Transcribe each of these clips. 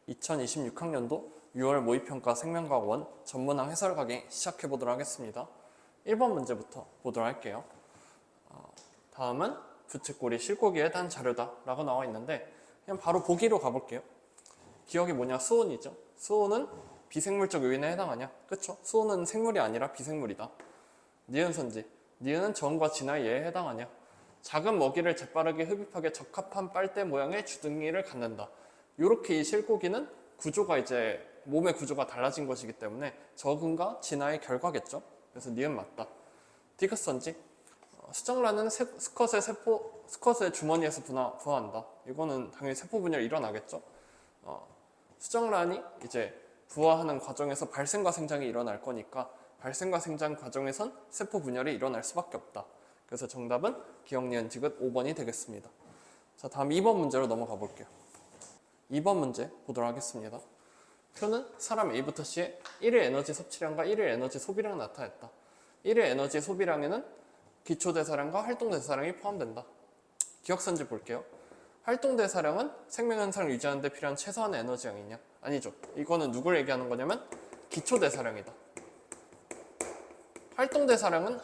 2026학년도 6월 모의평가 생명과학 1 전문항 해설 강의 시작해 보도록 하겠습니다. 1번 문제부터 보도록 할게요. 다음은 부채꼴이 실고기에 대한 자료다 라고 나와 있는데 그냥 바로 보기로 가볼게요. 기억이 뭐냐? 수온이죠. 수온은 비생물적 요인에 해당하냐? 그쵸? 수온은 생물이 아니라 비생물이다. 니은 선지. 니은은 정과 진화의 예에 해당하냐? 작은 먹이를 재빠르게 흡입하기에 적합한 빨대 모양의 주둥이를 갖는다. 이렇게 이 실고기는 구조가 이제 몸의 구조가 달라진 것이기 때문에 적응과 진화의 결과겠죠. 그래서 니은 맞다. 디귿 선지. 수정란은 수컷의 주머니에서 부화한다. 이거는 당연히 세포 분열이 일어나겠죠. 수정란이 이제 부화하는 과정에서 발생과 생장이 일어날 거니까 발생과 생장 과정에선 세포 분열이 일어날 수밖에 없다. 그래서 정답은 기억, 니은, 디귿 5번이 되겠습니다. 자, 다음 2번 문제로 넘어가 볼게요. 2번 문제 보도록 하겠습니다. 표는 사람 A부터 C의 1일 에너지 섭취량과 1일 에너지 소비량을 나타냈다. 1일 에너지 소비량에는 기초대사량과 활동대사량이 포함된다. 기억선지 볼게요. 활동대사량은 생명현상을 유지하는 데 필요한 최소한의 에너지량이냐? 아니죠. 이거는 누굴 얘기하는 거냐면 기초대사량이다. 활동대사량은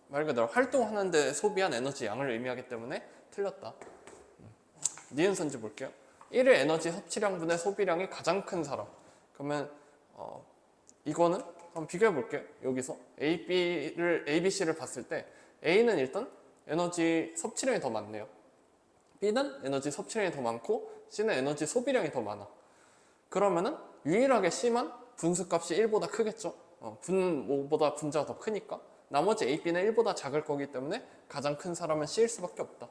말 그대로 활동하는 데 소비한 에너지 양을 의미하기 때문에 틀렸다. 니은 선지 볼게요. 1일 에너지 섭취량분의 소비량이 가장 큰 사람. 그러면 이거는 한번 비교해 볼게요. 여기서 A, B, C를 봤을 때 A는 일단 에너지 섭취량이 더 많네요. B는 에너지 섭취량이 더 많고 C는 에너지 소비량이 더 많아. 그러면은 유일하게 C만 분수값이 1보다 크겠죠. 분모보다 분자가 더 크니까. 나머지 A, B는 1보다 작을 거기 때문에 가장 큰 사람은 C일 수밖에 없다.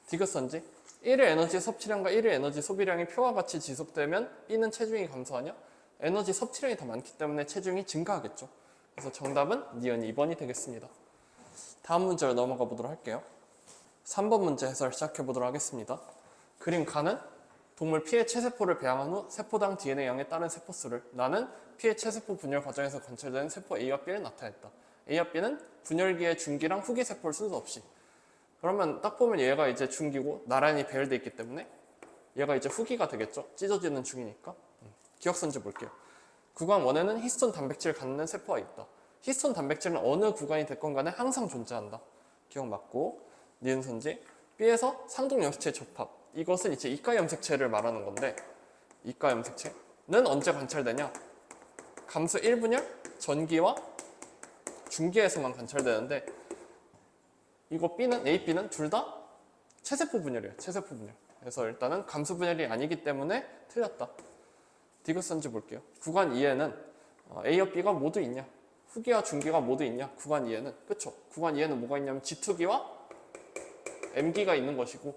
디귿선지. 1일 에너지 섭취량과 1일 에너지 소비량이 표와 같이 지속되면 B는 체중이 감소하냐? 에너지 섭취량이 더 많기 때문에 체중이 증가하겠죠. 그래서 정답은 니은 2번이 되겠습니다. 다음 문제로 넘어가 보도록 할게요. 3번 문제 해설 시작해 보도록 하겠습니다. 그림 가는 동물 P의 체세포를 배양한 후 세포당 DNA 양에 따른 세포수를 나는 P의 체세포 분열 과정에서 관찰되는 세포 A와 B를 나타냈다. A와 B는 분열기의 중기랑 후기 세포를 순서 없이. 그러면 딱 보면 얘가 이제 중기고 나란히 배열되어 있기 때문에 얘가 이제 후기가 되겠죠. 찢어지는 중이니까. 기억선지 볼게요. 구간 1에는 히스톤 단백질을 갖는 세포가 있다. 히스톤 단백질은 어느 구간이 됐건 간에 항상 존재한다. 기억 맞고. 니은 선지. B에서 상동 염색체 접합. 이것은 이제 이가 염색체를 말하는 건데 이가 염색체는 언제 관찰되냐? 감수 1분열 전기와 중기에서만 관찰되는데 이거 B는 A, B는 둘 다 체세포 분열이에요. 체세포 분열. 그래서 일단은 감수 분열이 아니기 때문에 틀렸다. 디귿선지 볼게요. 구간 2에는 A와 B가 모두 있냐? 후기와 중기가 모두 있냐? 구간 2에는. 그쵸? 구간 2에는 뭐가 있냐면 G2기와 M기가 있는 것이고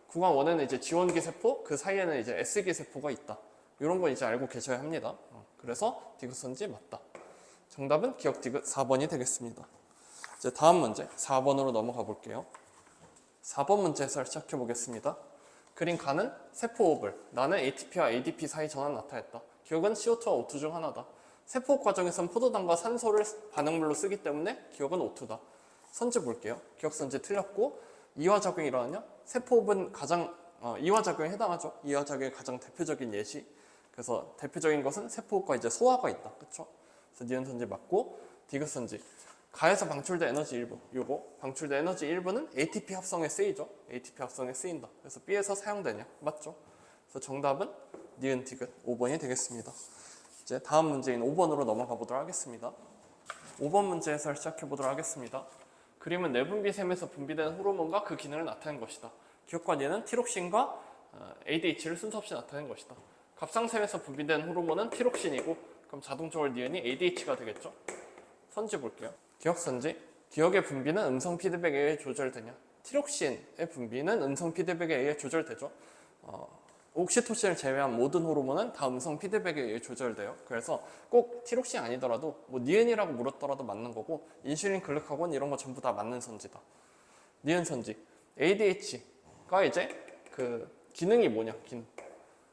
구간 1에는 이제 지원기 세포, 그 사이에는 이제 S기 세포가 있다. 이런 거 이제 알고 계셔야 합니다. 그래서 디귿선지 맞다. 정답은 기억 디귿 4번이 되겠습니다. 이제 다음 문제 4번으로 넘어가 볼게요. 4번 문제 해설 시작해 보겠습니다. 그림 가는 세포 오블. 나는 ATP와 ADP 사이 전환 나타냈다. 기억은 CO2와 O2 중 하나다. 세포 과정에선 포도당과 산소를 반응물로 쓰기 때문에 기억은 O2다. 선지 볼게요. 기억 선지 틀렸고 이화작용이 일어나냐? 세포 오블은 가장 이화작용에 해당하죠. 이화작용의 가장 대표적인 예시. 그래서 대표적인 것은 세포가 이제 소화가 있다. 그쵸? 그래서 니은 선지 맞고 디귿 선지. 가에서 방출된 에너지 일부, 요거 방출된 에너지 일부는 ATP 합성에 쓰이죠. ATP 합성에 쓰인다. 그래서 B에서 사용되냐? 맞죠? 그래서 정답은 니은 디귿 5번이 되겠습니다. 이제 다음 문제인 5번으로 넘어가 보도록 하겠습니다. 5번 문제 해설 시작해 보도록 하겠습니다. 그림은 내분비샘에서 분비되는 호르몬과 그 기능을 나타낸 것이다. 기억과 니은 티록신과 ADH를 순서 없이 나타낸 것이다. 갑상샘에서 분비되는 호르몬은 티록신이고 그럼 자동적으로 니은이 ADH가 되겠죠? 선지 볼게요. 기억선지. 기억의 분비는 음성 피드백에 의해 조절되냐? 티록신의 분비는 음성 피드백에 의해 조절되죠. 옥시토신을 제외한 모든 호르몬은 다 음성 피드백에 의해 조절돼요. 그래서 꼭 티록신 아니더라도 뭐 니은이라고 물었더라도 맞는 거고 인슐린, 글루카곤 이런 거 전부 다 맞는 선지다. 니은 선지. ADH가 이제 그 기능이 뭐냐? 기능.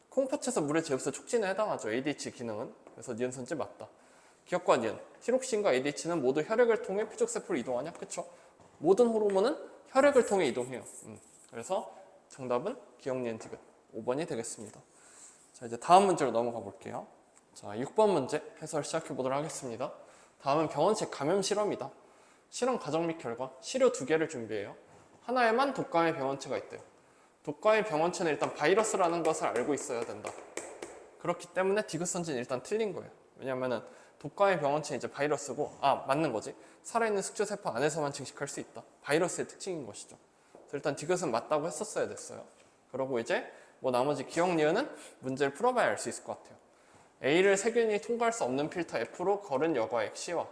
콩팥에서 물의 제흡수 촉진에 해당하죠. ADH 기능은. 그래서 니은 선지 맞다. 기억과 니은. 티록신과 ADH는 모두 혈액을 통해 표적세포를 이동하냐? 그쵸? 모든 호르몬은 혈액을 통해 이동해요. 그래서 정답은 기억, 니은, 디귿 5번이 되겠습니다. 자, 이제 다음 문제로 넘어가 볼게요. 자, 6번 문제 해설 시작해 보도록 하겠습니다. 다음은 병원체 감염 실험이다. 실험 과정 및 결과, 시료 2개를 준비해요. 하나에만 독감의 병원체가 있대요. 독감의 병원체는 일단 바이러스라는 것을 알고 있어야 된다. 그렇기 때문에 디귿선지는 일단 틀린 거예요. 왜냐면은 독감의 병원체는 이제 바이러스고, 맞는 거지. 살아있는 숙주세포 안에서만 증식할 수 있다. 바이러스의 특징인 것이죠. 그래서 일단 디귿은 맞다고 했었어야 됐어요. 그러고 이제 뭐 나머지 기억 니은은 문제를 풀어봐야 알 수 있을 것 같아요. A를 세균이 통과할 수 없는 필터 F로 걸은 여과액 C와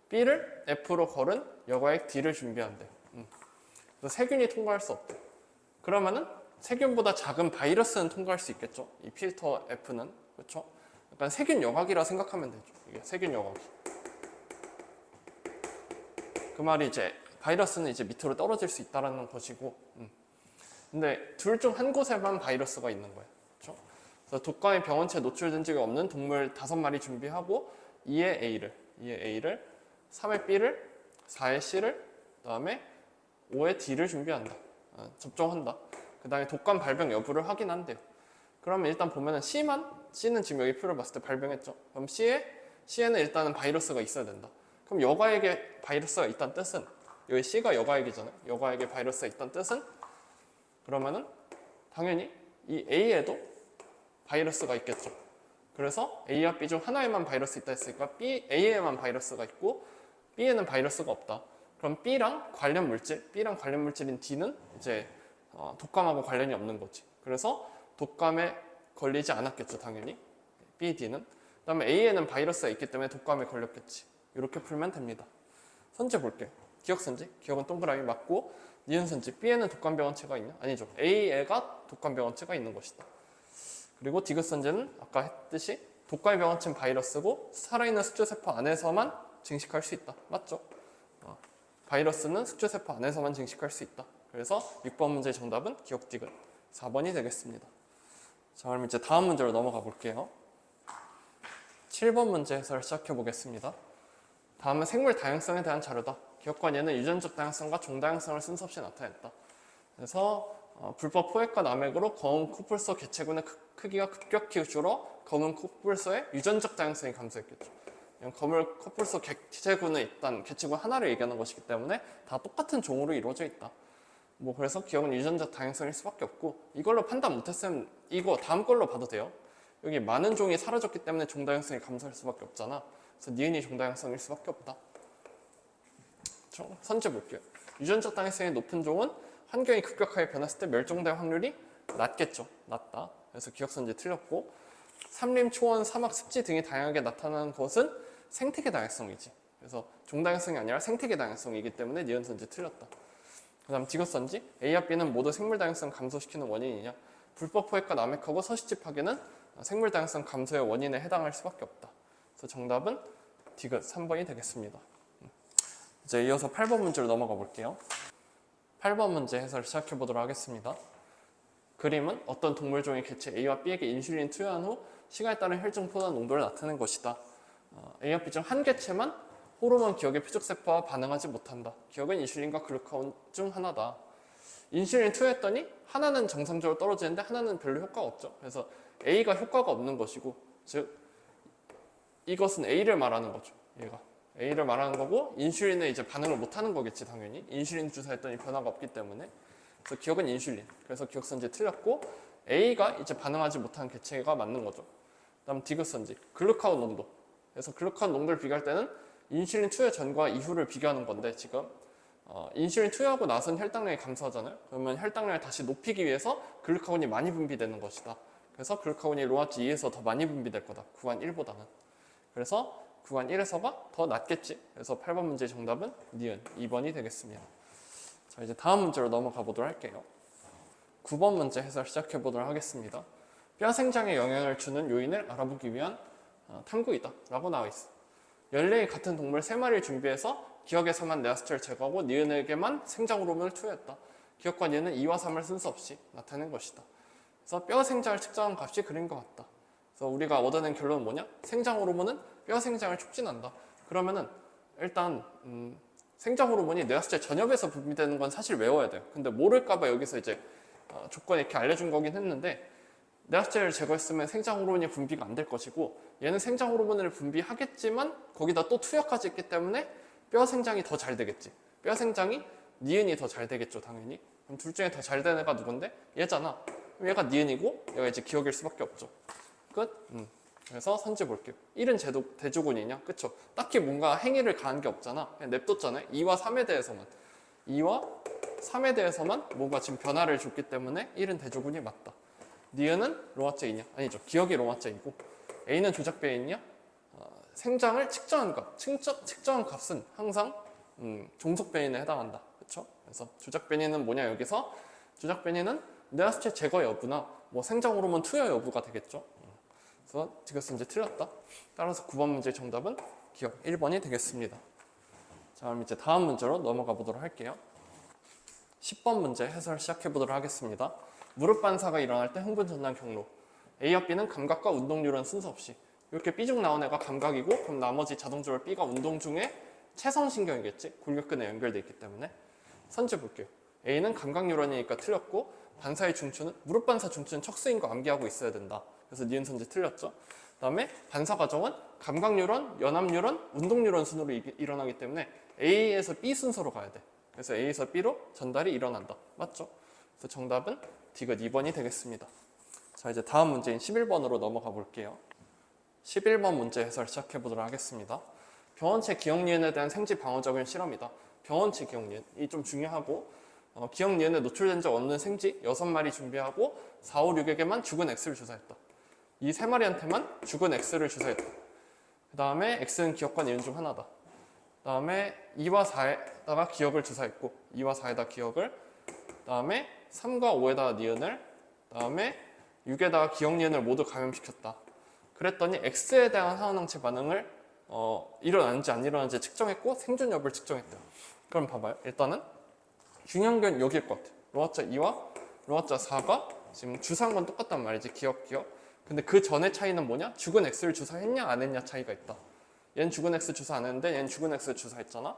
B를 F로 걸은 여과액 D를 준비한대요. 그래서 세균이 통과할 수 없대. 그러면은 세균보다 작은 바이러스는 통과할 수 있겠죠. 이 필터 F는. 그렇죠? 약간 세균 여과기라 생각하면 되죠. 이게 세균 여과기. 그 말이 이제 바이러스는 이제 밑으로 떨어질 수 있다는 것이고, 근데 둘 중 한 곳에만 바이러스가 있는 거예요. 그렇죠? 그래서 독감의 병원체에 노출된 적이 없는 동물 5마리 준비하고 2의 A를 3의 B를 4의 C를 그다음에 5의 D를 준비한다. 접종한다. 그 다음에 독감 발병 여부를 확인한대요. 그러면 일단 보면은 C는 지금 여기 표를 봤을 때 발병했죠. 그럼 C에는 일단은 바이러스가 있어야 된다. 그럼 여과액에 바이러스가 있다는 뜻은, 여기 C가 여과액이잖아요. 여과액에 바이러스가 있다는 뜻은, 그러면은 당연히 이 A에도 바이러스가 있겠죠. 그래서 A와 B 중 하나에만 바이러스 있다 했으니까 A에만 바이러스가 있고 B에는 바이러스가 없다. 그럼 B랑 관련 물질인 D는 이제 독감하고 관련이 없는 거지. 그래서 독감에 걸리지 않았겠죠, 당연히. B, D는. 그 다음에 A에는 바이러스가 있기 때문에 독감에 걸렸겠지. 이렇게 풀면 됩니다. 선지 볼게요. 기억선지. 기억은 동그라미 맞고, 니은선지. B에는 독감병원체가 있냐? 아니죠. A가 독감병원체가 있는 것이다. 그리고 디귿선지는 아까 했듯이 독감의 병원체는 바이러스고 살아있는 숙주세포 안에서만 증식할 수 있다. 맞죠? 바이러스는 숙주세포 안에서만 증식할 수 있다. 그래서 6번 문제의 정답은 기억 디귿 4번이 되겠습니다. 자, 그럼 이제 다음 문제로 넘어가 볼게요. 7번 문제 해설 시작해 보겠습니다. 다음은 생물 다양성에 대한 자료다. 기억관예는 유전적 다양성과 종다양성을 순서 없이 나타냈다. 그래서 불법 포획과 남획으로 검은 코뿔소 개체군의 크기가 급격히 줄어 검은 코뿔소의 유전적 다양성이 감소했겠죠. 검은 코뿔소 개체군은 일단 개체군 하나를 얘기하는 것이기 때문에 다 똑같은 종으로 이루어져 있다. 뭐 그래서 기억은 유전적 다양성일 수밖에 없고, 이걸로 판단 못했으면 이거 다음 걸로 봐도 돼요. 여기 많은 종이 사라졌기 때문에 종다양성이 감소할 수밖에 없잖아. 그래서 니은이 종다양성일 수밖에 없다. 선제 볼게요. 유전적 다양성이 높은 종은 환경이 급격하게 변했을 때 멸종될 확률이 낮겠죠. 낮다. 그래서 기억선지 틀렸고, 산림, 초원, 사막, 습지 등이 다양하게 나타나는 것은 생태계 다양성이지. 그래서 종다양성이 아니라 생태계 다양성이기 때문에 니은선지 틀렸다. 그 다음 디귿선지. A와 B는 모두 생물 다양성 감소시키는 원인이냐? 불법 포획과 남획하고 서식지 파괴는 생물 다양성 감소의 원인에 해당할 수밖에 없다. 그래서 정답은 디귿 3번이 되겠습니다. 이제 이어서 8번 문제로 넘어가 볼게요. 8번 문제 해설 시작해 보도록 하겠습니다. 그림은 어떤 동물종의 개체 A와 B에게 인슐린 투여한 후 시간에 따른 혈중 포도당 농도를 나타낸 것이다. A와 B 중 한 개체만 호르몬 기억의 표적세포와 반응하지 못한다. 기억은 인슐린과 글루카곤 중 하나다. 인슐린 투여했더니 하나는 정상적으로 떨어지는데 하나는 별로 효과가 없죠. 그래서 A가 효과가 없는 것이고, 즉 이것은 A를 말하는 거죠. 얘가 A를 말하는 거고, 인슐린은 이제 반응을 못하는 거겠지, 당연히. 인슐린 주사했더니 변화가 없기 때문에. 그래서 기억은 인슐린. 그래서 기억선지 틀렸고, A가 이제 반응하지 못한 개체가 맞는 거죠. 그다음 디귿선지. 글루카곤 농도. 그래서 글루카곤 농도를 비교할 때는 인슐린 투여 전과 이후를 비교하는 건데, 지금 인슐린 투여하고 나선 혈당량이 감소하잖아요. 그러면 혈당량을 다시 높이기 위해서 글루카곤이 많이 분비되는 것이다. 그래서 글루카곤이 로아지 2에서 더 많이 분비될 거다. 구간 1보다는. 그래서 구간 1에서가 더 낫겠지. 그래서 8번 문제의 정답은 니은 2번이 되겠습니다. 자, 이제 다음 문제로 넘어가 보도록 할게요. 9번 문제 해설 시작해 보도록 하겠습니다. 뼈 생장에 영향을 주는 요인을 알아보기 위한 탐구이다 라고 나와 있어. 연령이 같은 동물 3마리를 준비해서 기억에서만 네아스트를 제거하고 니은에게만 생장 호르몬을 투여했다. 기억과 니은은 2와 3을 순서 없이 나타낸 것이다. 그래서 뼈 생장을 측정한 값이 그린 것 같다. 그래서 우리가 얻어낸 결론은 뭐냐? 생장 호르몬은 뼈 생장을 촉진한다. 그러면은 일단 생장 호르몬이 네아스트 전엽에서 분비되는 건 사실 외워야 돼요. 근데 모를까봐 여기서 이제 조건에 이렇게 알려준 거긴 했는데, 내화제를 제거했으면 생장 호르몬이 분비가 안 될 것이고 얘는 생장 호르몬을 분비하겠지만 거기다 또 투여까지 있기 때문에 뼈 생장이 더 잘 되겠지. 뼈 생장이 니은이 더 잘 되겠죠, 당연히. 그럼 둘 중에 더 잘 되는 애가 누군데? 얘잖아. 그럼 얘가 니은이고 얘가 이제 기억일 수밖에 없죠. 끝? 그래서 선지 볼게요. 1은 대조군이냐? 그쵸? 딱히 뭔가 행위를 가한 게 없잖아. 그냥 냅뒀잖아요. 2와 3에 대해서만. 2와 3에 대해서만 뭔가 지금 변화를 줬기 때문에 1은 대조군이 맞다. 니은은 로마자이냐? 아니죠. 기억이 로마자이고. A는 조작배인이냐? 생장을 측정한 값. 측정한 값은 항상 종속변이에 해당한다. 그쵸? 그래서 조작변이는 뭐냐 여기서? 조작변이는 내화수체 제거 여부나 뭐 생장 호르몬 투여 여부가 되겠죠. 그래서 지금 이제 틀렸다. 따라서 9번 문제의 정답은 기억 1번이 되겠습니다. 자, 그럼 이제 다음 문제로 넘어가 보도록 할게요. 10번 문제 해설 시작해 보도록 하겠습니다. 무릎 반사가 일어날 때 흥분 전달 경로. A와 B는 감각과 운동 뉴런 순서 없이. 이렇게 B 중 나온 애가 감각이고 그럼 나머지 자동적으로 B가 운동 중에 채성신경이겠지. 골격근에 연결돼 있기 때문에. 선지 볼게요. A는 감각 뉴런이니까 틀렸고 반사의 중추는 무릎 반사 중추는 척수인과 암기하고 있어야 된다. 그래서 니은 선지 틀렸죠. 그 다음에 반사 과정은 감각 뉴런, 연합 뉴런, 운동 뉴런 순으로 일어나기 때문에 A에서 B 순서로 가야 돼. 그래서 A에서 B로 전달이 일어난다. 맞죠? 그래서 정답은 디귿 2번이 되겠습니다. 자, 이제 다음 문제인 11번으로 넘어가 볼게요. 11번 문제 해설 시작해 보도록 하겠습니다. 병원체 기억니은에 대한 생지 방어적인 실험이다. 병원체 기억니은이 좀 중요하고 기억니은에 노출된 적 없는 생지 6마리 준비하고 4, 5, 6에게만 죽은 X를 주사했다. 이 3마리한테만 죽은 X를 주사했다. 그 다음에 X는 기억과 니은 중 하나다. 그 다음에 2와 4에다가 기억을 주사했고 2와 4에다 기억을 그 다음에 3과 5에다가 니은을 그 다음에 6에다가 기억 니은을 모두 감염시켰다. 그랬더니 X에 대한 하원항체 반응을 일어나는지 안 일어나는지 측정했고 생존 여부를 측정했다. 그럼 봐봐요. 일단은 균형견 여기일 것 같아. 로아자 2와 로아자 4가 지금 주사한 건 똑같단 말이지. 기억. 근데 그 전의 차이는 뭐냐? 죽은 X를 주사했냐 안 했냐 차이가 있다. 얘는 죽은 X 주사 안 했는데 얘는 죽은 X 주사했잖아.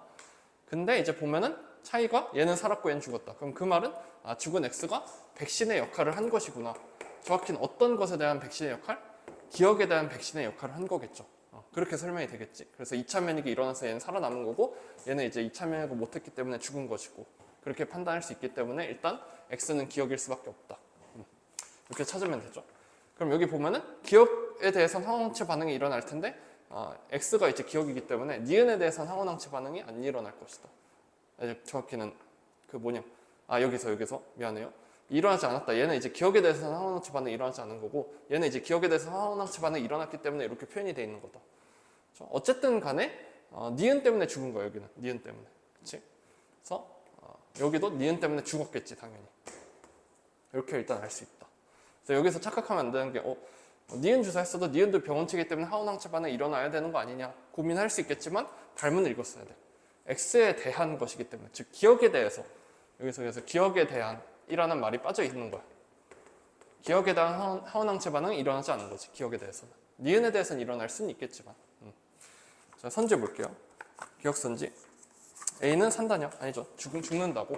근데 이제 보면은 차이가 얘는 살았고 얘는 죽었다. 그럼 그 말은 죽은 X가 백신의 역할을 한 것이구나. 정확히는 어떤 것에 대한 백신의 역할? 기억에 대한 백신의 역할을 한 거겠죠. 그렇게 설명이 되겠지. 그래서 2차 면역이 일어나서 얘는 살아남은 거고 얘는 이제 2차 면역을 못했기 때문에 죽은 것이고 그렇게 판단할 수 있기 때문에 일단 X는 기억일 수밖에 없다. 이렇게 찾으면 되죠. 그럼 여기 보면은 기억에 대해서는 항원항체 반응이 일어날 텐데 X가 이제 기억이기 때문에 니은에 대해서는 항원항체 반응이 안 일어날 것이다. 정확히는 여기서 미안해요. 일어나지 않았다. 얘는 이제 기억에 대해서는 항원항체 반응이 일어나지 않은 거고 얘는 이제 기억에 대해서 항원항체 반응이 일어났기 때문에 이렇게 표현이 돼 있는 거다. 어쨌든 간에 니은 때문에 죽은 거야. 여기는 니은 때문에. 그치? 그래서 여기도 니은 때문에 죽었겠지 당연히. 이렇게 일단 알 수 있다. 그래서 여기서 착각하면 안 되는 게 니은 주사했어도 니은도 병원체이기 때문에 하원항체 반응이 일어나야 되는 거 아니냐 고민할 수 있겠지만 발문을 읽었어야 돼. X에 대한 것이기 때문에 즉 기억에 대해서 여기서 기억에 대한 이라는 말이 빠져 있는 거야. 기억에 대한 하원항체 반응이 일어나지 않는 거지. 기억에 대해서는. 니은에 대해서는 일어날 수는 있겠지만. 자, 선지 볼게요. 기억 선지. A는 산다냐? 아니죠. 죽는다고.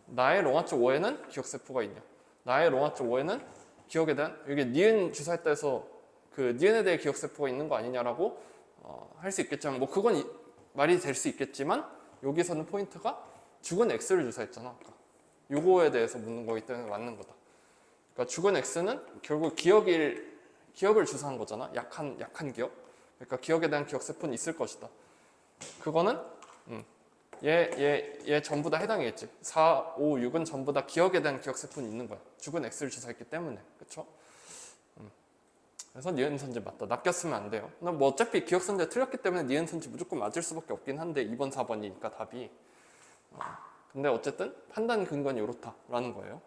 나의 롱아쪽 5에는 기억세포가 있냐? 나의 롱아쪽 5에는 기억에 대한 여기 니은 주사했다 해서 그 니은에 대해 기억세포가 있는 거 아니냐라고 할 수 있겠지만 뭐 그건 말이 될 수 있겠지만 여기서는 포인트가 죽은 X를 주사했잖아. 아까. 요거에 대해서 묻는 거기 때문에 맞는 거다. 그러니까 죽은 X는 결국 기억을 주사한 거잖아. 약한 기억. 그러니까 기억에 대한 기억세포는 있을 것이다. 그거는 얘 전부 다 해당이겠지. 4, 5, 6은 전부 다 기억에 대한 기억세포는 있는 거야. 죽은 X를 주사했기 때문에. 그쵸? 그래서 니은 선지 맞다. 낚였으면 안 돼요. 뭐 어차피 기억 선지가 틀렸기 때문에 니은 선지 무조건 맞을 수밖에 없긴 한데 2번, 4번이니까 답이. 근데 어쨌든 판단 근거는 이렇다라는 거예요.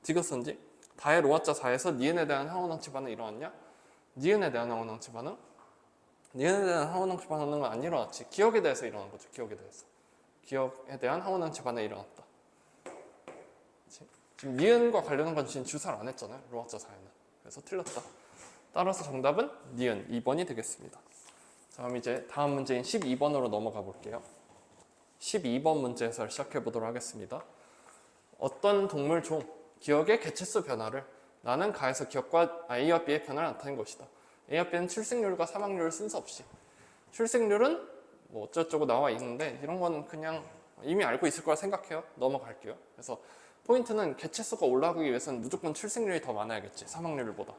디귿 선지. 다의 로아자 4에서 니은에 대한 항원항체 반응이 일어났냐? 니은에 대한 항원항체 반응? 니은에 대한 항원항체 반응은 안 일어났지. 기억에 대해서 일어난 거죠. 기억에 대해서. 기억에 대한 항원항체 반응이 일어났다. 그치? 지금 니은과 관련한 건 지금 주사를 안 했잖아요. 로아자 4에는. 그래서 틀렸다. 따라서 정답은 니은 2번이 되겠습니다. 자, 그럼 이제 다음 문제인 12번으로 넘어가 볼게요. 12번 문제 해설 시작해 보도록 하겠습니다. 어떤 동물 종, 기억의 개체수 변화를 나는 가에서 기억과 A와 B의 변화를 나타낸 것이다. A와 B는 출생률과 사망률 순서 없이. 출생률은 뭐 어쩌고저쩌고 나와 있는데 이런 건 그냥 이미 알고 있을 거라 생각해요. 넘어갈게요. 그래서 포인트는 개체수가 올라가기 위해서는 무조건 출생률이 더 많아야겠지. 사망률보다.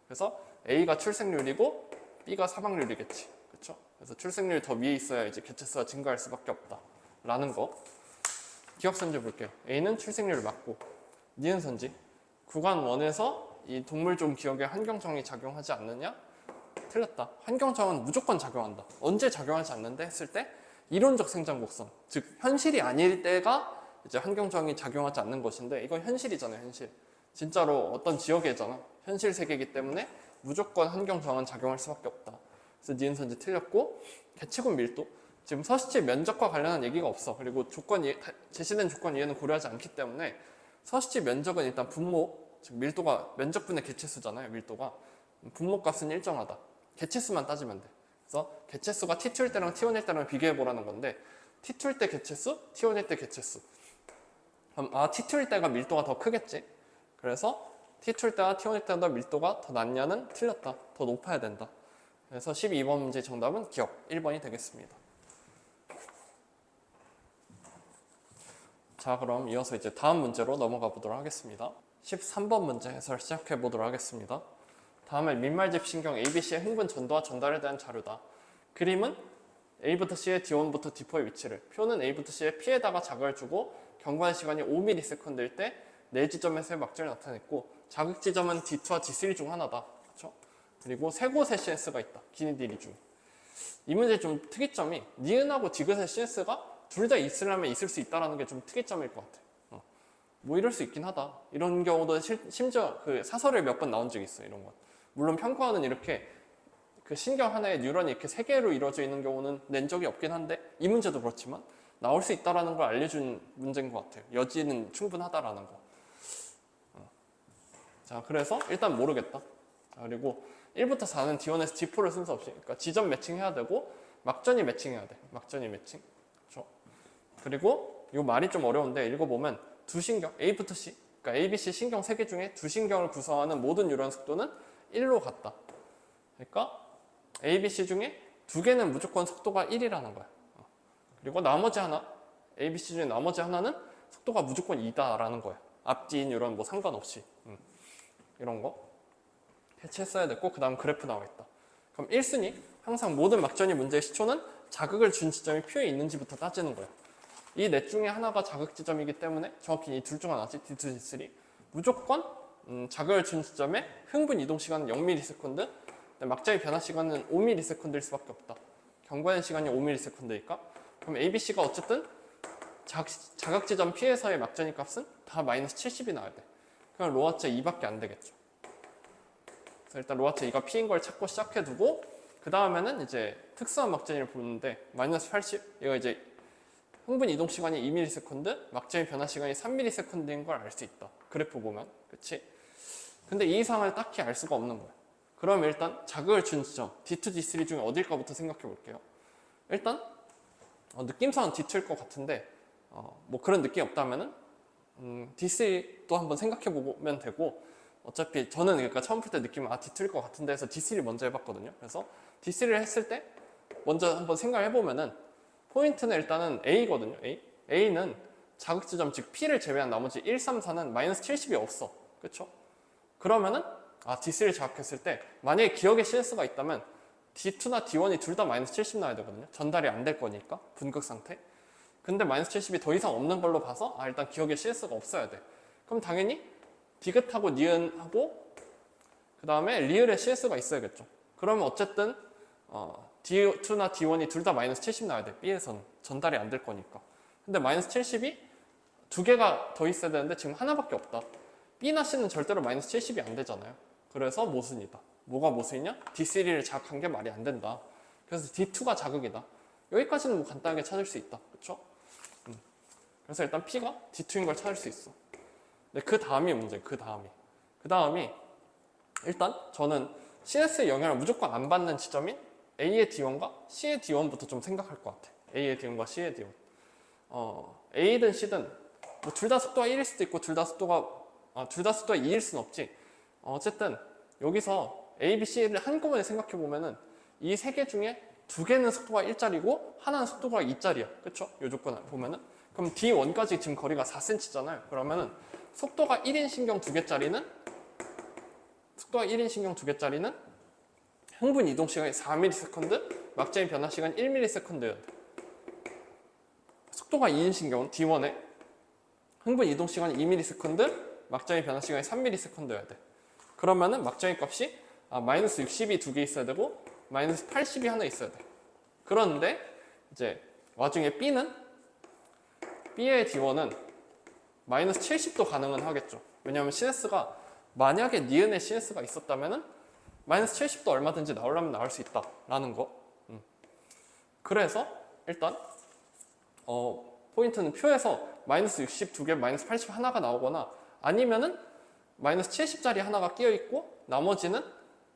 그래서 A가 출생률이고 B가 사망률이겠지. 그렇죠? 그래서 출생률이 더 위에 있어야 이제 개체수가 증가할 수밖에 없다. 라는 거. 기억선지 볼게요. A는 출생률을 맞고 니은선지. 구간 1에서 이 동물종 기억에 환경정이 작용하지 않느냐? 틀렸다. 환경정은 무조건 작용한다. 언제 작용하지 않는데 했을 때 이론적 생장 곡선, 즉 현실이 아닐 때가 이제 환경정이 작용하지 않는 것인데 이건 현실이잖아요. 현실. 진짜로 어떤 지역에잖아. 현실 세계이기 때문에 무조건 환경정은 작용할 수밖에 없다. 그래서 니은선지 틀렸고 개체군 밀도. 지금 서식지 면적과 관련한 얘기가 없어. 그리고 제시된 조건 이해는 고려하지 않기 때문에 서식지 면적은 일단 분모, 즉 밀도가 면적분의 개체수잖아요. 밀도가. 분모 값은 일정하다. 개체수만 따지면 돼. 그래서 개체수가 T2일 때랑 T1일 때랑 비교해 보라는 건데 T2일 때 개체수, T1일 때 개체수. 그럼 T2일 때가 밀도가 더 크겠지. 그래서 T2일 때와 T1일 때보다 밀도가 더 낮냐는 틀렸다. 더 높아야 된다. 그래서 12번 문제 정답은 기억 1번이 되겠습니다. 자, 그럼 이어서 이제 다음 문제로 넘어가 보도록 하겠습니다. 13번 문제 해설 시작해 보도록 하겠습니다. 다음은 민말집 신경 ABC의 흥분 전도와 전달에 대한 자료다. 그림은 A부터 C의 D1부터 D4의 위치를, 표는 A부터 C의 P에다가 자극을 주고 경과의 시간이 5ms일 때 네 지점에서의 막절을 나타냈고 자극 지점은 D2와 D3 중 하나다. 그렇죠? 그리고 세 곳의 CS가 있다. 기니디리 중. 이 문제의 좀 특이점이 니은하고 디귿의 CS가 둘 다 있으려면 있을 수 있다는 게 좀 특이점일 것 같아. 뭐 이럴 수 있긴 하다. 이런 경우도 심지어 그 사설에 몇 번 나온 적이 있어. 이런 건. 물론 평가원은 이렇게 그 신경 하나에 뉴런이 이렇게 세 개로 이루어져 있는 경우는 낸 적이 없긴 한데 이 문제도 그렇지만 나올 수 있다라는 걸 알려준 문제인 것 같아요. 여지는 충분하다라는 거. 자, 그래서 일단 모르겠다. 자, 그리고 1부터 4는 D1에서 D4를 순서 없이, 그러니까 지점 매칭해야 되고 막전이 매칭해야 돼. 막전이 매칭. 그렇죠? 그리고 이 말이 좀 어려운데 읽어보면 두 신경, A부터 C, 그러니까 A, B, C 신경 3개 중에 두 신경을 구성하는 모든 뉴런 속도는 1로 같다. 그러니까 A, B, C 중에 두 개는 무조건 속도가 1이라는 거야. 그리고 나머지 하나, A, B, C 중에 나머지 하나는 속도가 무조건 2다라는 거야. 앞뒤 뉴런 뭐 상관없이. 이런 거 해체했어야 됐고 그 다음 그래프 나와 있다. 그럼 1순위 항상 모든 막전이 문제의 시초는 자극을 준 지점이 표에 있는지부터 따지는 거야. 이 넷 중에 하나가 자극 지점이기 때문에 정확히 이 둘 중 하나지 D2, D3 무조건 자극을 준 지점의 흥분 이동 시간은 0ms, 막자의 변화 시간은 5ms일 수밖에 없다. 경과의 시간이 5ms니까 그럼 ABC가 어쨌든 자극 지점 P에서의 막전이 값은 다 마이너스 70이 나와야 돼. 그럼 로하체 2밖에 안 되겠죠. 그래서 일단 로하체 2가 P인 걸 찾고 시작해두고 그 다음에는 이제 특수한 막전을 보는데 마이너스 80 이거 이제 흥분 이동 시간이 2ms, 막전의 변화 시간이 3ms인 걸 알 수 있다. 그래프 보면 그치? 근데 이 이상을 딱히 알 수가 없는 거야. 그럼 일단 자극을 준 지점 D2, D3 중에 어딜까부터 생각해 볼게요. 일단 느낌상은 D2일 것 같은데 뭐 그런 느낌이 없다면은 D3도 한번 생각해 보면 되고 어차피 저는 그러니까 처음 풀 때 느낌은 D2일 것 같은데 해서 D3 먼저 해봤거든요. 그래서 D3를 했을 때 먼저 한번 생각해 보면은 포인트는 일단은 A거든요. A는 자극 지점 즉 P를 제외한 나머지 1, 3, 4는 마이너스 70이 없어. 그쵸? 그러면은 D3를 자극했을 때 만약에 기억에 CS가 있다면 D2나 D1이 둘 다 마이너스 70 나와야 되거든요. 전달이 안 될 거니까 분극 상태. 근데 마이너스 70이 더 이상 없는 걸로 봐서 일단 기억에 CS가 없어야 돼. 그럼 당연히 디귿하고 니은하고 그 다음에 리을에 CS가 있어야겠죠. 그러면 어쨌든 D2나 D1이 둘 다 마이너스 70 나와야 돼. B에서는 전달이 안 될 거니까. 근데 마이너스 70이 두 개가 더 있어야 되는데 지금 하나밖에 없다. B나 C는 절대로 마이너스 70이 안 되잖아요. 그래서 모순이다. 뭐가 모순이냐? D3를 자극한 게 말이 안 된다. 그래서 D2가 자극이다. 여기까지는 뭐 간단하게 찾을 수 있다. 그렇죠? 그래서 일단 P가 D2인 걸 찾을 수 있어. 근데 그 다음이 문제. 그 다음이 일단 저는 CS의 영향을 무조건 안 받는 지점인 A의 D1과 C의 D1부터 좀 생각할 것 같아. A의 D1과 C의 D1. A든 C든 뭐 둘 다 속도가 1일 수도 있고 둘 다 속도가 2일 수는 없지. 어쨌든 여기서 A, B, C를 한꺼번에 생각해 보면은 이 세 개 중에 두 개는 속도가 1짜리고 하나는 속도가 2짜리야. 그쵸? 요 조건을 보면은. 그럼 D1까지 지금 거리가 4cm잖아요. 그러면은 속도가 1인 신경 두 개짜리는 흥분 이동 시간이 4ms, 막장의 변화 시간 1ms여야 돼. 속도가 2인 신경은 D1에 흥분 이동 시간이 2ms, 막장의 변화 시간이 3ms여야 돼. 그러면은 막장의 값이 마이너스 60이 두 개 있어야 되고 마이너스 80이 하나 있어야 돼. 그런데 이제 와중에 B의 D1은 마이너스 70도 가능은 하겠죠. 왜냐하면 CS가 만약에 니은에 CS가 있었다면은 마이너스 70도 얼마든지 나오려면 나올 수 있다라는 거. 그래서 일단 포인트는 표에서 마이너스 60 두 개, 마이너스 80 하나가 나오거나 아니면은 마이너스 70짜리 하나가 끼어 있고 나머지는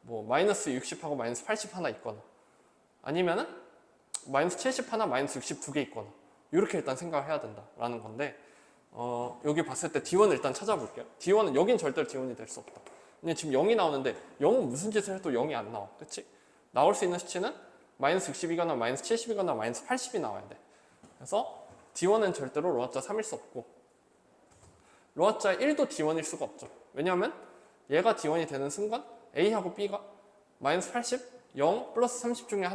뭐 마이너스 60하고 마이너스 80 하나 있거나 아니면은 마이너스 70 하나, 마이너스 60 두 개 있거나 이렇게 일단 생각을 해야 된다라는 건데 여기 봤을 때 D1을 일단 찾아볼게요. D1은 여긴 절대로 D1이 될 수 없다. 근데 지금 0이 나오는데 0은 무슨 짓을 해도 0이 안 나와. 그치? 나올 수 있는 수치는 마이너스 60이거나 마이너스 70이거나 마이너스 80이 나와야 돼. 그래서 D1은 절대로 로아자 3일 수 없고 로아자 1도 D1일 수가 없죠. 왜냐하면 얘가 D1이 되는 순간 A하고 B가 마이너스 80, 0, 플러스 30 중에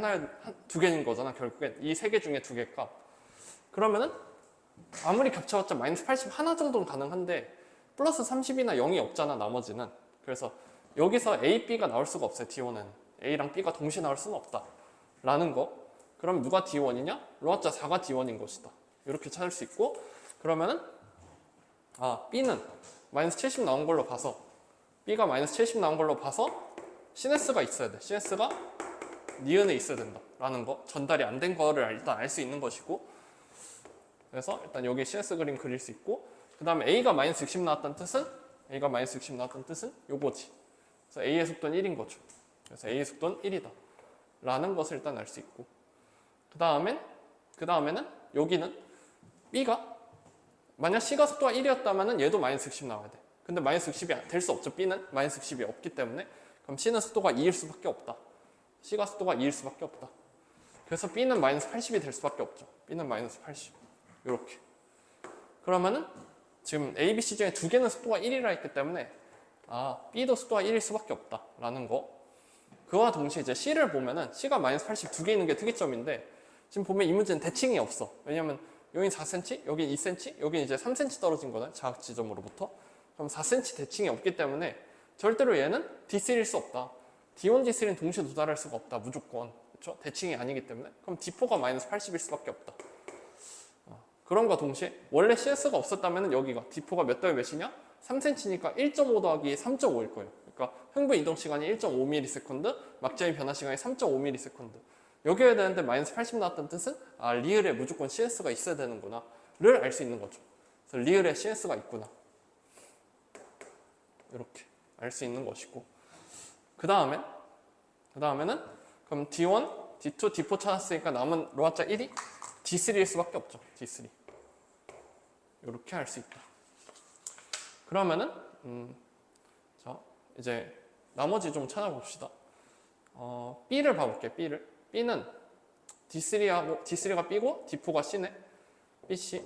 두 개인 거잖아. 결국엔 이 세 개 중에 두 개 값. 그러면은 아무리 겹쳐봤자 마이너스 80 하나 정도는 가능한데 플러스 30이나 0이 없잖아. 나머지는. 그래서 여기서 A, B가 나올 수가 없어요. D1은 A랑 B가 동시에 나올 수는 없다 라는 거. 그럼 누가 D1이냐? 로아자 4가 D1인 것이다. 이렇게 찾을 수 있고 그러면은 B는 마이너스 70 나온 걸로 봐서 B가 마이너스 70 나온 걸로 봐서 CNS가 있어야 돼. CNS가 니은에 있어야 된다 라는 거. 전달이 안 된 거를 일단 알 수 있는 것이고 그래서 일단 여기 CS 그림 그릴 수 있고 그 다음에 A가 마이너스 60 나왔다는 뜻은 요거지. 그래서 A의 속도는 1인 거죠. 그래서 A의 속도는 1이다 라는 것을 일단 알 수 있고 그 다음에는 여기는 B가 만약 C가 속도가 1이었다면 얘도 마이너스 60 나와야 돼. 근데 마이너스 60이 될 수 없죠. B는 마이너스 60이 없기 때문에 그럼 C는 속도가 2일 수밖에 없다. C가 속도가 2일 수밖에 없다. 그래서 B는 마이너스 80이 될 수밖에 없죠. B는 마이너스 80 이렇게. 그러면은 지금 A, B, C 중에 두 개는 속도가 1이라 했기 때문에 B도 속도가 1일 수밖에 없다 라는 거. 그와 동시에 이제 C를 보면은 C가 마이너스 80 두 개 있는 게 특이점인데 지금 보면 이 문제는 대칭이 없어. 왜냐면 여긴 4cm, 여긴 2cm, 여긴 이제 3cm 떨어진 거네. 자각 지점으로부터. 그럼 4cm 대칭이 없기 때문에 절대로 얘는 D3일 수 없다. D1, D3는 동시에 도달할 수가 없다. 무조건. 그렇죠? 대칭이 아니기 때문에. 그럼 D4가 마이너스 80일 수밖에 없다. 그럼과 동시에 원래 CS가 없었다면 여기가 D4가 몇 더하기 몇이냐? 3cm니까 1.5 더하기 3.5일 거예요. 그러니까 흥분 이동 시간이 1.5ms, 막장의 변화 시간이 3.5ms. 여기여야 되는데 마이너스 80 나왔다는 뜻은 리을에 무조건 CS가 있어야 되는구나 를 알 수 있는 거죠. 그래서 리을에 CS가 있구나 이렇게 알 수 있는 것이고 그 다음에는 그럼 D1, D2, D4 찾았으니까 남은 로아자 1이 D3일 수밖에 없죠. D3 이렇게 할 수 있다. 그러면은 자 이제 나머지 좀 찾아봅시다. B를 봐볼게. B는 D3가 B고 D4가 C네. BC.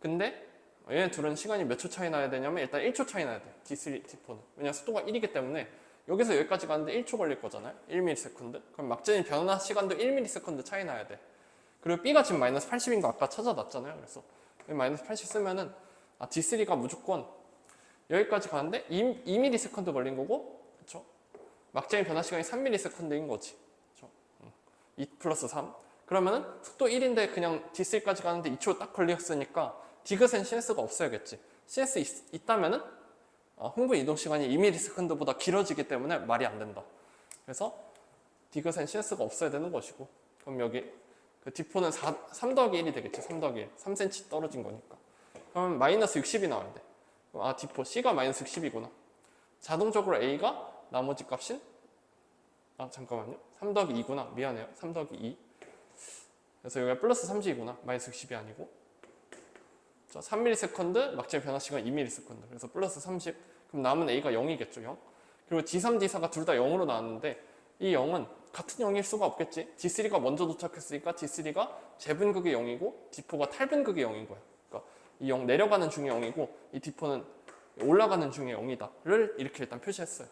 근데 얘네 둘은 시간이 몇 초 차이 나야 되냐면 일단 1초 차이 나야 돼. D3, D4는. 왜냐면 속도가 1이기 때문에 여기서 여기까지 가는데 1초 걸릴 거잖아요. 1ms. 그럼 막전이 변화 시간도 1ms 차이 나야 돼. 그리고 B가 지금 마이너스 80인 거 아까 찾아놨잖아요. 그래서 마이너스 80 쓰면은 D3가 무조건 여기까지 가는데 2ms 걸린 거고, 그렇죠? 막장의 변화 시간이 3ms인 거지. 2 플러스 3. 그러면은 속도 1인데 그냥 D3까지 가는데 2초 딱 걸렸으니까 디귿엔 CS가 없어야겠지. CS 있다면은 흥분 이동 시간이 2ms보다 길어지기 때문에 말이 안 된다. 그래서 디귿엔 CS가 없어야 되는 것이고, 그럼 여기 그 D4는 3 더하기 1이 되겠지. 3 더하기 1. 3cm 떨어진 거니까. 그러면 마이너스 60이 나와야 돼. 그럼 D4, C가 마이너스 60이구나. 자동적으로 A가 나머지 값인 잠깐만요. 3 더하기 2구나. 미안해요. 3 더하기 2. 그래서 여기가 플러스 30이구나. 마이너스 60이 아니고. 자, 3ms, 막장의 변화 시간 2ms. 그래서 플러스 30. 그럼 남은 A가 0이겠죠. 0. 그리고 D3, D4가 둘 다 0으로 나왔는데 이 0은 같은 0일 수가 없겠지. D3가 먼저 도착했으니까 D3가 재분극이 0이고 D4가 탈분극이 0인 거야. 그러니까 이 0 내려가는 중에 0이고 이 D4는 올라가는 중에 0이다를 이렇게 일단 표시했어요.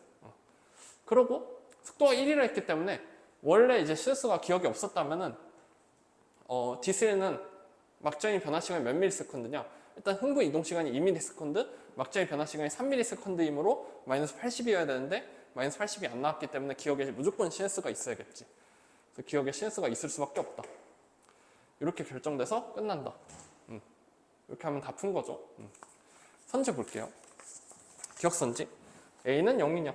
그러고 속도가 1이라 했기 때문에 원래 이제 CS가 기억이 없었다면은 D3는 막장의 변화 시간이 몇 ms냐? 일단 흥분 이동 시간이 2ms, 막장의 변화 시간이 3ms이므로 마이너스 80이어야 되는데 마이너스 80이 안 나왔기 때문에 기억에 무조건 CS가 있어야겠지. 그래서 기억에 CS가 있을 수밖에 없다. 이렇게 결정돼서 끝난다. 이렇게 하면 다 푼 거죠. 선지 볼게요. 기억 선지. A는 0이냐?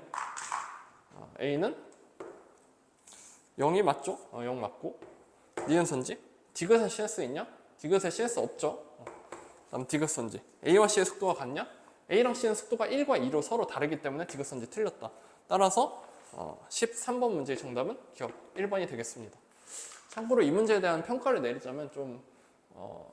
A는 0이 맞죠? 0 맞고. 니은 선지. 디귿에 CS 있냐? 디귿에 CS 없죠. 다음 디귿 선지. A와 C의 속도가 같냐? A랑 C는 속도가 1과 2로 서로 다르기 때문에 디귿 선지 틀렸다. 따라서 13번 문제의 정답은 기억 1번이 되겠습니다. 참고로 이 문제에 대한 평가를 내리자면 좀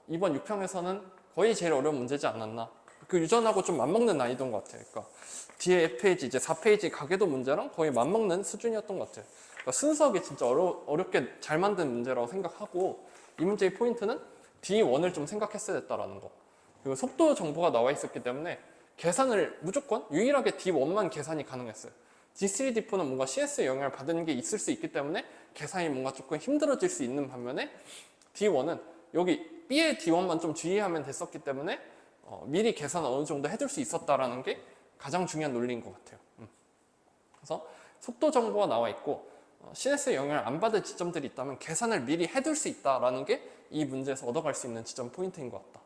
이번 6평에서는 거의 제일 어려운 문제지 않았나. 그 유전하고 좀 맞먹는 난이도인 것 같아요. 그러니까 뒤에 페이지 이제 4페이지 가계도 문제랑 거의 맞먹는 수준이었던 것 같아요. 그러니까 순수하게 진짜 어렵게 잘 만든 문제라고 생각하고 이 문제의 포인트는 D1을 좀 생각했어야 됐다라는 거. 그리고 속도 정보가 나와 있었기 때문에 계산을 무조건 유일하게 D1만 계산이 가능했어요. D3, D4는 뭔가 CS의 영향을 받는 게 있을 수 있기 때문에 계산이 뭔가 조금 힘들어질 수 있는 반면에 D1은 여기 B의 D1만 좀 주의하면 됐었기 때문에 미리 계산을 어느 정도 해둘 수 있었다라는 게 가장 중요한 논리인 것 같아요. 그래서 속도 정보가 나와 있고 CS의 영향을 안 받을 지점들이 있다면 계산을 미리 해둘 수 있다라는 게 이 문제에서 얻어갈 수 있는 지점 포인트인 것 같다.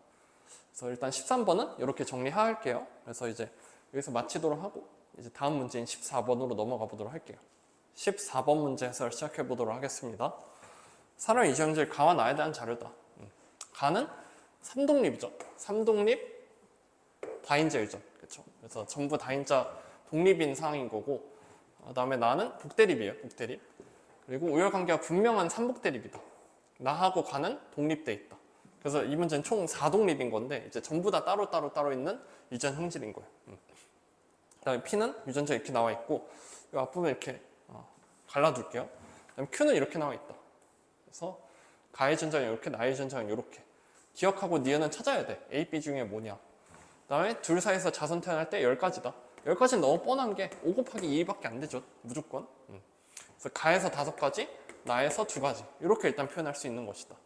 그래서 일단 13번은 이렇게 정리할게요. 그래서 이제 여기서 마치도록 하고 이제 다음 문제인 14번으로 넘어가 보도록 할게요. 14번 문제 해설 시작해 보도록 하겠습니다. 사람 이정질 가와 나에 대한 자료다. 가는 삼독립이죠. 삼독립 다인자 유전. 그렇죠. 그래서 전부 다인자 독립인 상황인 거고 그다음에 나는 복대립이에요. 복대립. 그리고 우열관계가 분명한 삼복대립이다. 나하고 가는 독립돼 있다. 그래서 이 문제는 총 4독립인 건데 이제 전부 다 따로 있는 유전 형질인 거예요. 그다음에 P는 유전자 이렇게 나와 있고 이 앞부분 이렇게 갈라둘게요. 그다음에 Q는 이렇게 나와 있다. 그래서 가의 유전자는 이렇게, 나의 유전자는 이렇게. 기억하고 니은은 찾아야 돼. A, B 중에 뭐냐. 그다음에 둘 사이에서 자손 태어날 때 10가지다. 10가지는 너무 뻔한 게 5 곱하기 2밖에 안 되죠. 무조건. 그래서 가에서 5가지, 나에서 2가지. 이렇게 일단 표현할 수 있는 것이다.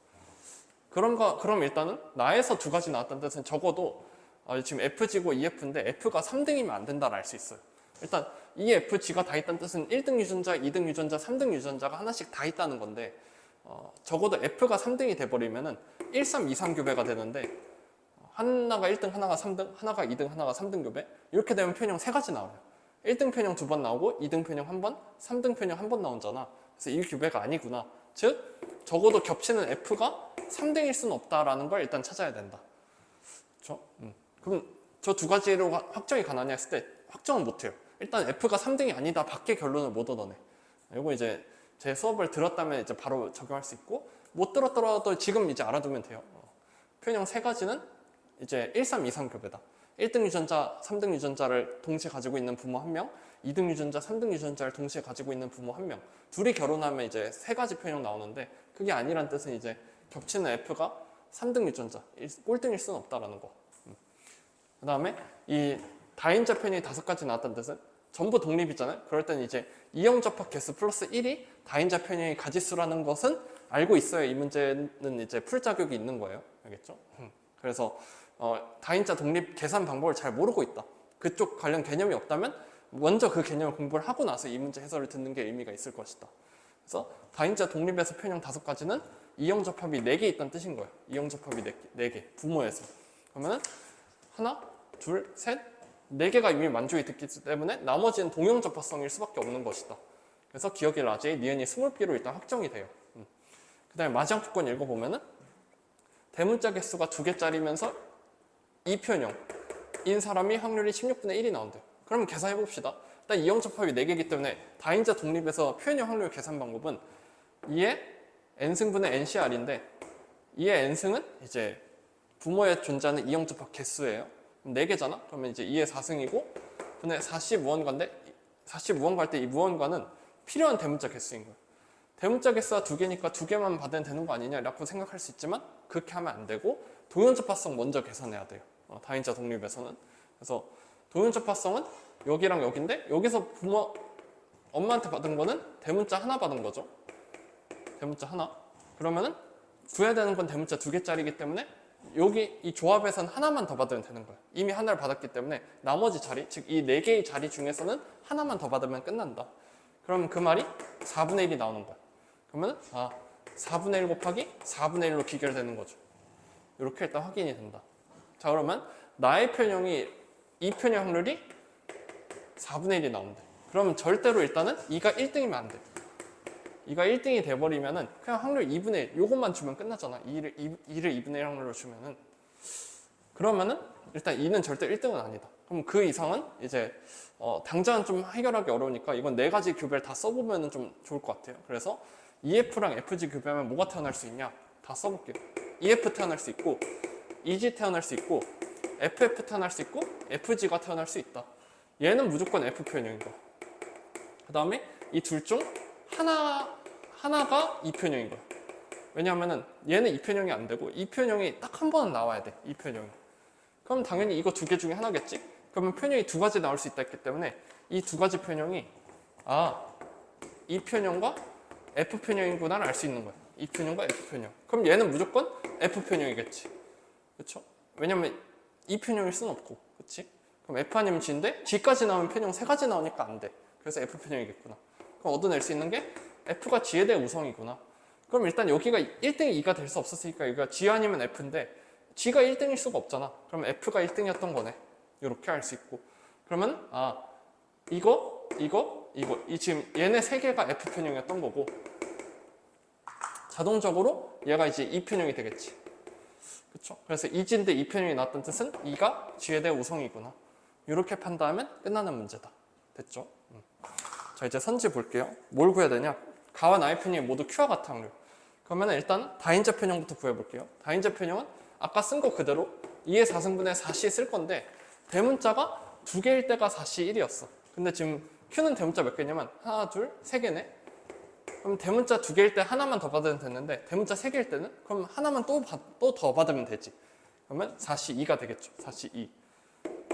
그럼 일단은 나에서 2가지 나왔다는 뜻은 적어도 지금 FG고 EF인데 F가 3등이면 안 된다를 알 수 있어요. 일단 EFG가 다 있다는 뜻은 1등 유전자, 2등 유전자, 3등 유전자가 하나씩 다 있다는 건데 적어도 F가 3등이 돼버리면은 1, 3, 2, 3 교배가 되는데 하나가 1등, 하나가 3등, 하나가 2등, 하나가 3등 교배 이렇게 되면 편형 3가지 나와요. 1등 편형 2번 나오고 2등 편형 1번, 3등 편형 1번 나오잖아. 그래서 이 교배가 아니구나. 즉 적어도 겹치는 F가 3등일 수는 없다라는 걸 일단 찾아야 된다. 그렇죠? 그럼 저 2가지로 확정이 가능하냐 했을 때 확정은 못해요. 일단 F가 3등이 아니다 밖에 결론을 못 얻어내. 이거 이제 제 수업을 들었다면 이제 바로 적용할 수 있고 못 들었더라도 지금 이제 알아두면 돼요. 표현형 3가지는 이제 1, 3, 2, 3 교배다. 1등 유전자, 3등 유전자를 동시에 가지고 있는 부모 1명, 2등 유전자, 3등 유전자를 동시에 가지고 있는 부모 1명. 둘이 결혼하면 이제 3가지 표현형 나오는데 그게 아니란 뜻은 이제 겹치는 F가 3등 유전자, 꼴등일 수는 없다라는 거. 그 다음에 이 다인자 편이 5가지 나왔다는 뜻은 전부 독립이잖아요. 그럴 때는 이제 이형 접합 개수 플러스 1이 다인자 편의 가지수라는 것은 알고 있어야 이 문제는 이제 풀 자격이 있는 거예요. 알겠죠? 그래서 다인자 독립 계산 방법을 잘 모르고 있다. 그쪽 관련 개념이 없다면 먼저 그 개념을 공부를 하고 나서 이 문제 해설을 듣는 게 의미가 있을 것이다. 그래서 다인자 독립에서 편형 5가지는 이형 접합이 4개 있다는 뜻인 거예요. 이형 접합이 4개 부모에서. 그러면은 하나, 둘, 셋, 4개가 이미 만족이 됐기 때문에 나머지는 동형 접합성일 수밖에 없는 것이다. 그래서 기억의 라지의 니은이 20개로 일단 확정이 돼요. 그 다음에 마지막 조건 읽어보면은 대문자 개수가 2개짜리면서 2편형인 사람이 확률이 16분의 1이 나온대요. 그러면 계산해봅시다. 일단 이형 접합이 4개이기 때문에 다인자 독립에서 표현형 확률 계산 방법은 2의 n승분의 ncr인데 2의 n승은 이제 부모에 존재하는 이형 접합 개수예요. 4개잖아? 그러면 이제 2의 4승이고 분의 40무언가인데 4시 무언가 할 때 이 무언가는 필요한 대문자 개수인 거예요. 대문자 개수가 2개니까 2개만 받으면 되는 거 아니냐라고 생각할 수 있지만 그렇게 하면 안 되고 동연접합성 먼저 계산해야 돼요. 다인자 독립에서는. 그래서 동연접합성은 여기랑 여기인데 여기서 엄마한테 받은 거는 대문자 하나 받은 거죠. 대문자 하나. 그러면은 구해야 되는 건 대문자 2개짜리이기 때문에 여기 이 조합에선 하나만 더 받으면 되는 거예요. 이미 하나를 받았기 때문에 나머지 자리, 즉 이 4개의 자리 중에서는 하나만 더 받으면 끝난다. 그럼 그 말이 4분의 1이 나오는 거야. 그러면 4분의 1 곱하기 4분의 1로 기결되는 거죠. 이렇게 일단 확인이 된다. 자, 그러면 나의 편형이 이 편형 확률이 4분의 1이 나온대. 그러면 절대로 일단은 2가 1등이면 안 돼. 2가 1등이 돼버리면은 그냥 확률 2분의 1 요것만 주면 끝나잖아. 2를 2분의 1 확률로 주면은. 그러면은 일단 2는 절대 1등은 아니다. 그럼 그 이상은 이제 당장은 좀 해결하기 어려우니까 이건 4가지 교배를 다 써보면 좀 좋을 것 같아요. 그래서 EF랑 FG 교배하면 뭐가 태어날 수 있냐? 다 써볼게요. EF 태어날 수 있고 EG 태어날 수 있고 FF 태어날 수 있고 FG가 태어날 수 있다. 얘는 무조건 F 편형인 거야. 그 다음에 이 둘 중 하나가 2편형인 거야. 왜냐하면은 얘는 2편형이 안 되고 2편형이 딱 한 번은 나와야 돼. 2편형이. 그럼 당연히 이거 2개 중에 하나겠지? 그러면 편형이 2가지 나올 수 있다 했기 때문에 이 2가지 편형이 2편형과 F편형이구나를 알 수 있는 거야. 2편형과 F편형. 그럼 얘는 무조건 F편형이겠지. 그렇죠? 왜냐면 2편형일 수는 없고. 그렇지? 그럼 F 아니면 G인데 G까지 나오면 편형 3가지 나오니까 안 돼. 그래서 F편형이겠구나. 그럼 얻어낼 수 있는 게 F가 G에 대해 우성이구나. 그럼 일단 여기가 1등이 2가 될 수 없었으니까 여기가 G 아니면 F인데 G가 1등일 수가 없잖아. 그러면 F가 1등이었던 거네. 이렇게 알 수 있고. 그러면 이거 이 지금 얘네 3개가 F편형이었던 거고 자동적으로 얘가 이제 2편형이 되겠지. 그쵸? 그래서 이지인데 2편형이 나왔던 뜻은 2가 G에 대해 우성이구나. 이렇게 판단하면 끝나는 문제다. 됐죠? 자, 이제 선지 볼게요. 뭘 구해야 되냐? 가와 나의 편형이 모두 Q와 같은 확률. 그러면 일단 다인자 편형부터 구해볼게요. 다인자 편형은 아까 쓴 거 그대로 2의 4승분의 4C 쓸 건데 대문자가 2개일 때가 4C 1이었어. 근데 지금 Q는 대문자 몇 개냐면 하나, 둘, 3개네. 그럼 대문자 2개일 때 하나만 더 받으면 됐는데 대문자 3개일 때는 그럼 하나만 또 더 받으면 되지. 그러면 4C 2가 되겠죠. 4C 2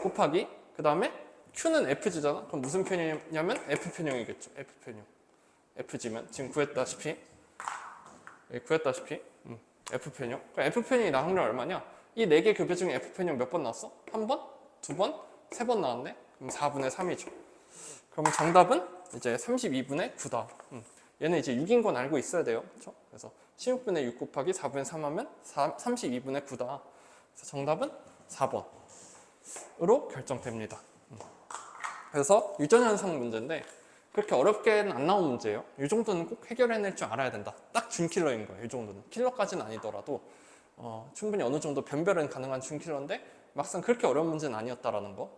곱하기 그 다음에 Q는 FG잖아. 그럼 무슨 편이냐면 F편형이겠죠. F편형. FG면 지금 구했다시피 F편형. 그럼 F편형이 나 확률 얼마냐? 이 4개 교배 중에 F편형 몇 번 나왔어? 1번? 2번? 3번 나왔네? 그럼 4분의 3이죠. 그러면 정답은 이제 32분의 9다. 얘는 이제 6인 건 알고 있어야 돼요. 그렇죠? 그래서 16분의 6 곱하기 4분의 3 하면 32분의 9다. 그래서 정답은 4번으로 결정됩니다. 그래서 유전현상 문제인데 그렇게 어렵게는 안 나온 문제예요. 이 정도는 꼭 해결해낼 줄 알아야 된다. 딱 준킬러인 거예요. 이 정도는. 킬러까지는 아니더라도 충분히 어느 정도 변별은 가능한 준킬러인데 막상 그렇게 어려운 문제는 아니었다라는 거.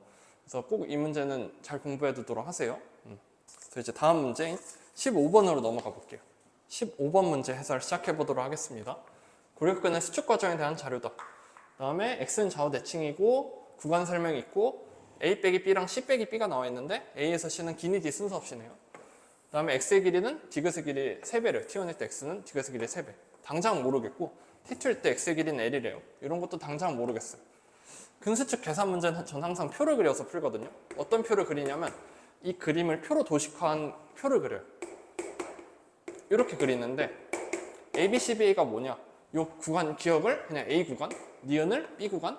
그래서 꼭 이 문제는 잘 공부해 두도록 하세요. 그래서 이제 다음 문제인 15번으로 넘어가 볼게요. 15번 문제 해설 시작해 보도록 하겠습니다. 고력근의 수축 과정에 대한 자료다. 다음에 X는 좌우 대칭이고 구간 설명이 있고 A 빼기 B랑 C 빼기 B가 나와 있는데 A에서 C는 기니 D 순서 없이네요. 그 다음에 X의 길이는 디귿의 길이 3배래요. T1일 때 X는 디귿의 길이 3배. 당장 모르겠고 T2일 때 X의 길이는 L이래요. 이런 것도 당장 모르겠어요. 근수축 계산 문제는 전 항상 표를 그려서 풀거든요. 어떤 표를 그리냐면 이 그림을 표로 도식화한 표를 그려요. 이렇게 그리는데 ABCBA가 뭐냐? 이 구간 기억을 그냥 A 구간, 니은을 B 구간,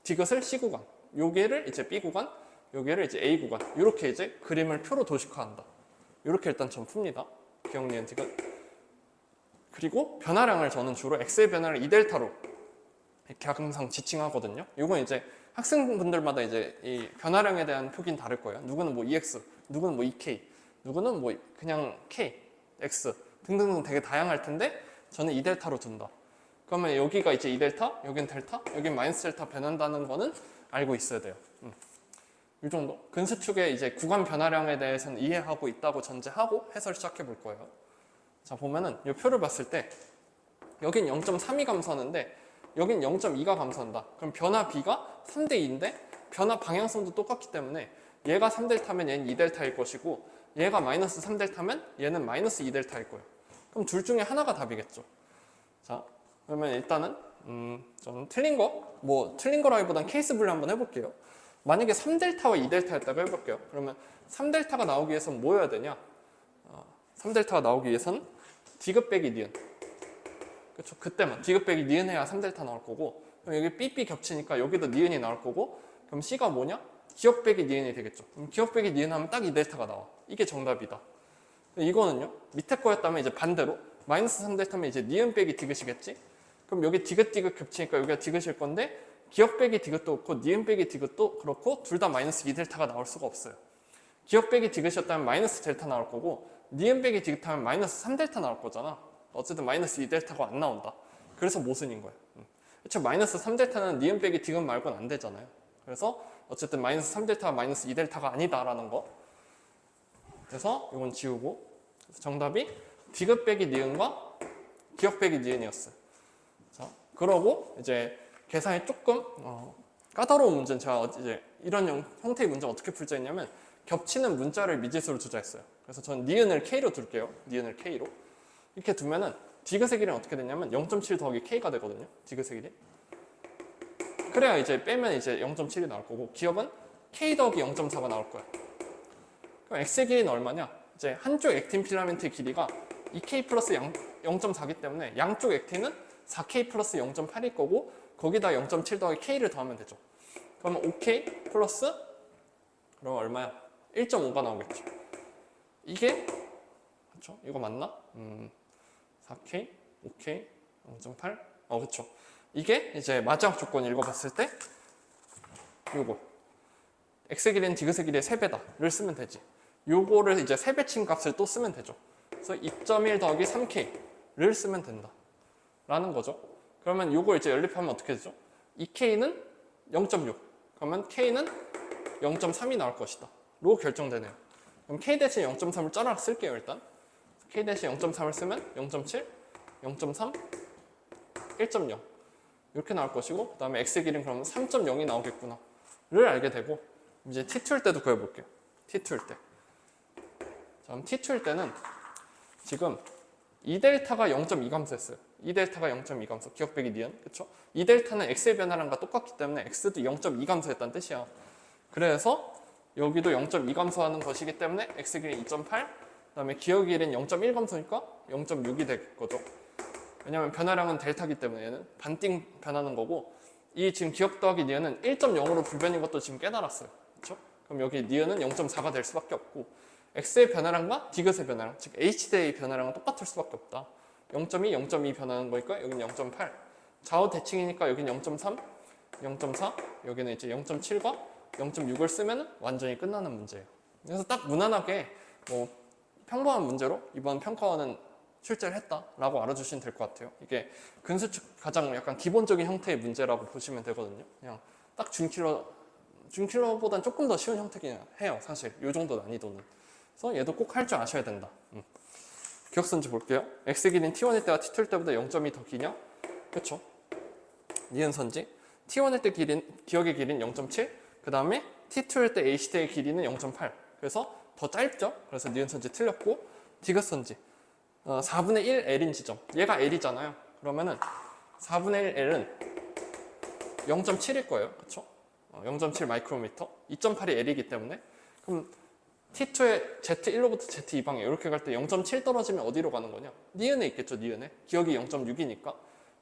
디귿을 C 구간, 요게를 이제 B 구간, 요게를 이제 A 구간. 이렇게 이제 그림을 표로 도식화한다. 이렇게 일단 전 풉니다. 기억, 니은, 디귿. 그리고 변화량을 저는 주로 X의 변화를 2델타로 이렇게 항상 지칭하거든요. 이건 이제 학생분들마다 이제 이 변화량에 대한 표기는 다를 거예요. 누구는 뭐 EX, 누구는 뭐 EK, 누구는 뭐 그냥 K, X 등등등 되게 다양할 텐데 저는 2델타로 둔다. 그러면 여기가 이제 2델타, 여긴 델타, 여긴 마이너스 델타 변한다는 거는 알고 있어야 돼요. 이 정도. 근수축의 이제 구간 변화량에 대해서는 이해하고 있다고 전제하고 해설 시작해 볼 거예요. 자, 보면은 이 표를 봤을 때 여긴 0.3이 감소하는데 여긴 0.2가 감소한다. 그럼 변화 B가 3대 2인데 변화 방향성도 똑같기 때문에 얘가 3델타면 얘는 2델타일 것이고 얘가 마이너스 3델타면 얘는 마이너스 2델타일 거예요. 그럼 둘 중에 하나가 답이겠죠. 자, 그러면 일단은 저는 틀린 거라기보단 케이스 분류 한번 해볼게요. 만약에 3델타와 2델타였다고 해볼게요. 그러면 3델타가 나오기 위해서는 뭐 해야 되냐? 3델타가 나오기 위해서는 디귿 빼기 니은. 그렇죠? 그때만 디귿 빼기 니은 해야 3델타 나올 거고, 그럼 여기 삐삐 겹치니까 여기도 니은이 나올 거고, 그럼 C가 뭐냐? 기억 빼기 니은이 되겠죠. 그럼 기억 빼기 니은 하면 딱 2델타가 나와. 이게 정답이다. 이거는요, 밑에 거였다면 이제 반대로 마이너스 3델타면 이제 니은 빼기 디귿이겠지? 그럼 여기 디귿 겹치니까 여기가 디귿일 건데, 기억 빼기 디귿도 그렇고 니은 빼기 디귿도 그렇고 둘 다 마이너스 2델타가 나올 수가 없어요. 기억 빼기 디귿이었다면 마이너스 델타 나올 거고, 니은 빼기 디귿하면 마이너스 3델타 나올 거잖아. 어쨌든 마이너스 2델타가 안 나온다. 그래서 모순인 거예요. 그렇죠. 마이너스 3델타는 니은 빼기 디귿 말고는 안 되잖아요. 그래서 어쨌든 마이너스 3델타가 마이너스 2델타가 아니다라는 거. 그래서 이건 지우고, 정답이 디귿 빼기 니은과 기억 빼기 니은이었어요. 자, 그러고 이제 계산이 조금 까다로운 문제는 제가 이제 이런 형태의 문제는 어떻게 풀자 했냐면, 겹치는 문자를 미지수로 두자 했어요. 그래서 저는 니은을 K로 둘게요. 니은을 K로. 이렇게 두면은 디귿의 길이는 어떻게 되냐면 0.7 더하기 K가 되거든요. 디귿의 길이. 그래야 이제 빼면 이제 0.7이 나올 거고, 기억은 K 더하기 0.4가 나올 거야. 그럼 X의 길이는 얼마냐? 이제 한쪽 액틴 필라멘트의 길이가 2K 플러스 0.4기 때문에 양쪽 액틴은 4K 플러스 0.8일 거고, 거기다 0.7 더하기 K를 더하면 되죠. 그러면 5K 플러스, 그럼 얼마야? 1.5가 나오겠죠. 이게, 그렇죠? 이거 맞나? 4K, 5K, 0.8? 그렇죠. 이게 이제 마지막 조건 읽어봤을 때 요거 X 길이는 디귿의 길이의 3배다를 쓰면 되지. 요거를 이제 3배 친 값을 또 쓰면 되죠. 그래서 2.1 더하기 3K를 쓰면 된다 라는 거죠. 그러면 요걸 이제 연립하면 어떻게 되죠? 2K는 0.6, 그러면 K는 0.3이 나올 것이다 로 결정되네요. 그럼 K 대신 0.3을 짜락 쓸게요. 일단 K 대신 0.3을 쓰면 0.7, 0.3, 1.0 이렇게 나올 것이고, 그 다음에 X 길이는 그러면 3.0이 나오겠구나 를 알게 되고, 이제 T2일 때도 구해볼게요. T2일 때. 자, 그럼 T2일 때는 지금 2델타가 0.2 감소했어요. 2델타가 0.2 감소, 기억 빼기 니은, 그쵸? 2델타는 X의 변화량과 똑같기 때문에 X도 0.2 감소했다는 뜻이야. 그래서 여기도 0.2 감소하는 것이기 때문에 X 길이 2.8, 그 다음에 기억 길이는 0.1 감소니까 0.6이 될 거죠. 왜냐면 변화량은 델타기 때문에 얘는 반띵 변하는 거고, 이 지금 기억 더하기 니은은 1.0으로 불변인 것도 지금 깨달았어요. 그렇죠? 그럼 여기 니은은 0.4가 될 수밖에 없고, X의 변화량과 디귿의 변화량, 즉 H대의 변화량은 똑같을 수밖에 없다. 0.2, 0.2 변하는 거니까 여기는 0.8. 좌우 대칭이니까 여기는 0.3, 0.4, 여기는 이제 0.7과 0.6을 쓰면 완전히 끝나는 문제예요. 그래서 딱 무난하게 평범한 문제로 이번 평가원은 출제를 했다라고 알아주시면 될 것 같아요. 이게 근수축 가장 약간 기본적인 형태의 문제라고 보시면 되거든요. 그냥 딱 준킬러보단 조금 더 쉬운 형태긴 해요. 사실 이 정도 난이도는. 그래서 얘도 꼭 할 줄 아셔야 된다. 기억선지 볼게요. X 길이는 T1일 때와 T2일 때보다 0.2 더 기냐? 그렇죠. 니은선지 T1일 때 기억의 길이는 0.7, 그 다음에 T2일 때 H대의 길이는 0.8. 그래서 더 짧죠? 그래서 니은선지 틀렸고, 디귿선지 4분의 1 L인 지점, 얘가 L이잖아요. 그러면은 4분의 1 L은 0.7일 거예요. 그렇죠? 0.7 마이크로미터, 2.8이 L이기 때문에. 그럼 T2의 Z1로부터 Z2방에 이렇게 갈 때 0.7 떨어지면 어디로 가는 거냐? 니은에 있겠죠. 니은에. 기억이 0.6이니까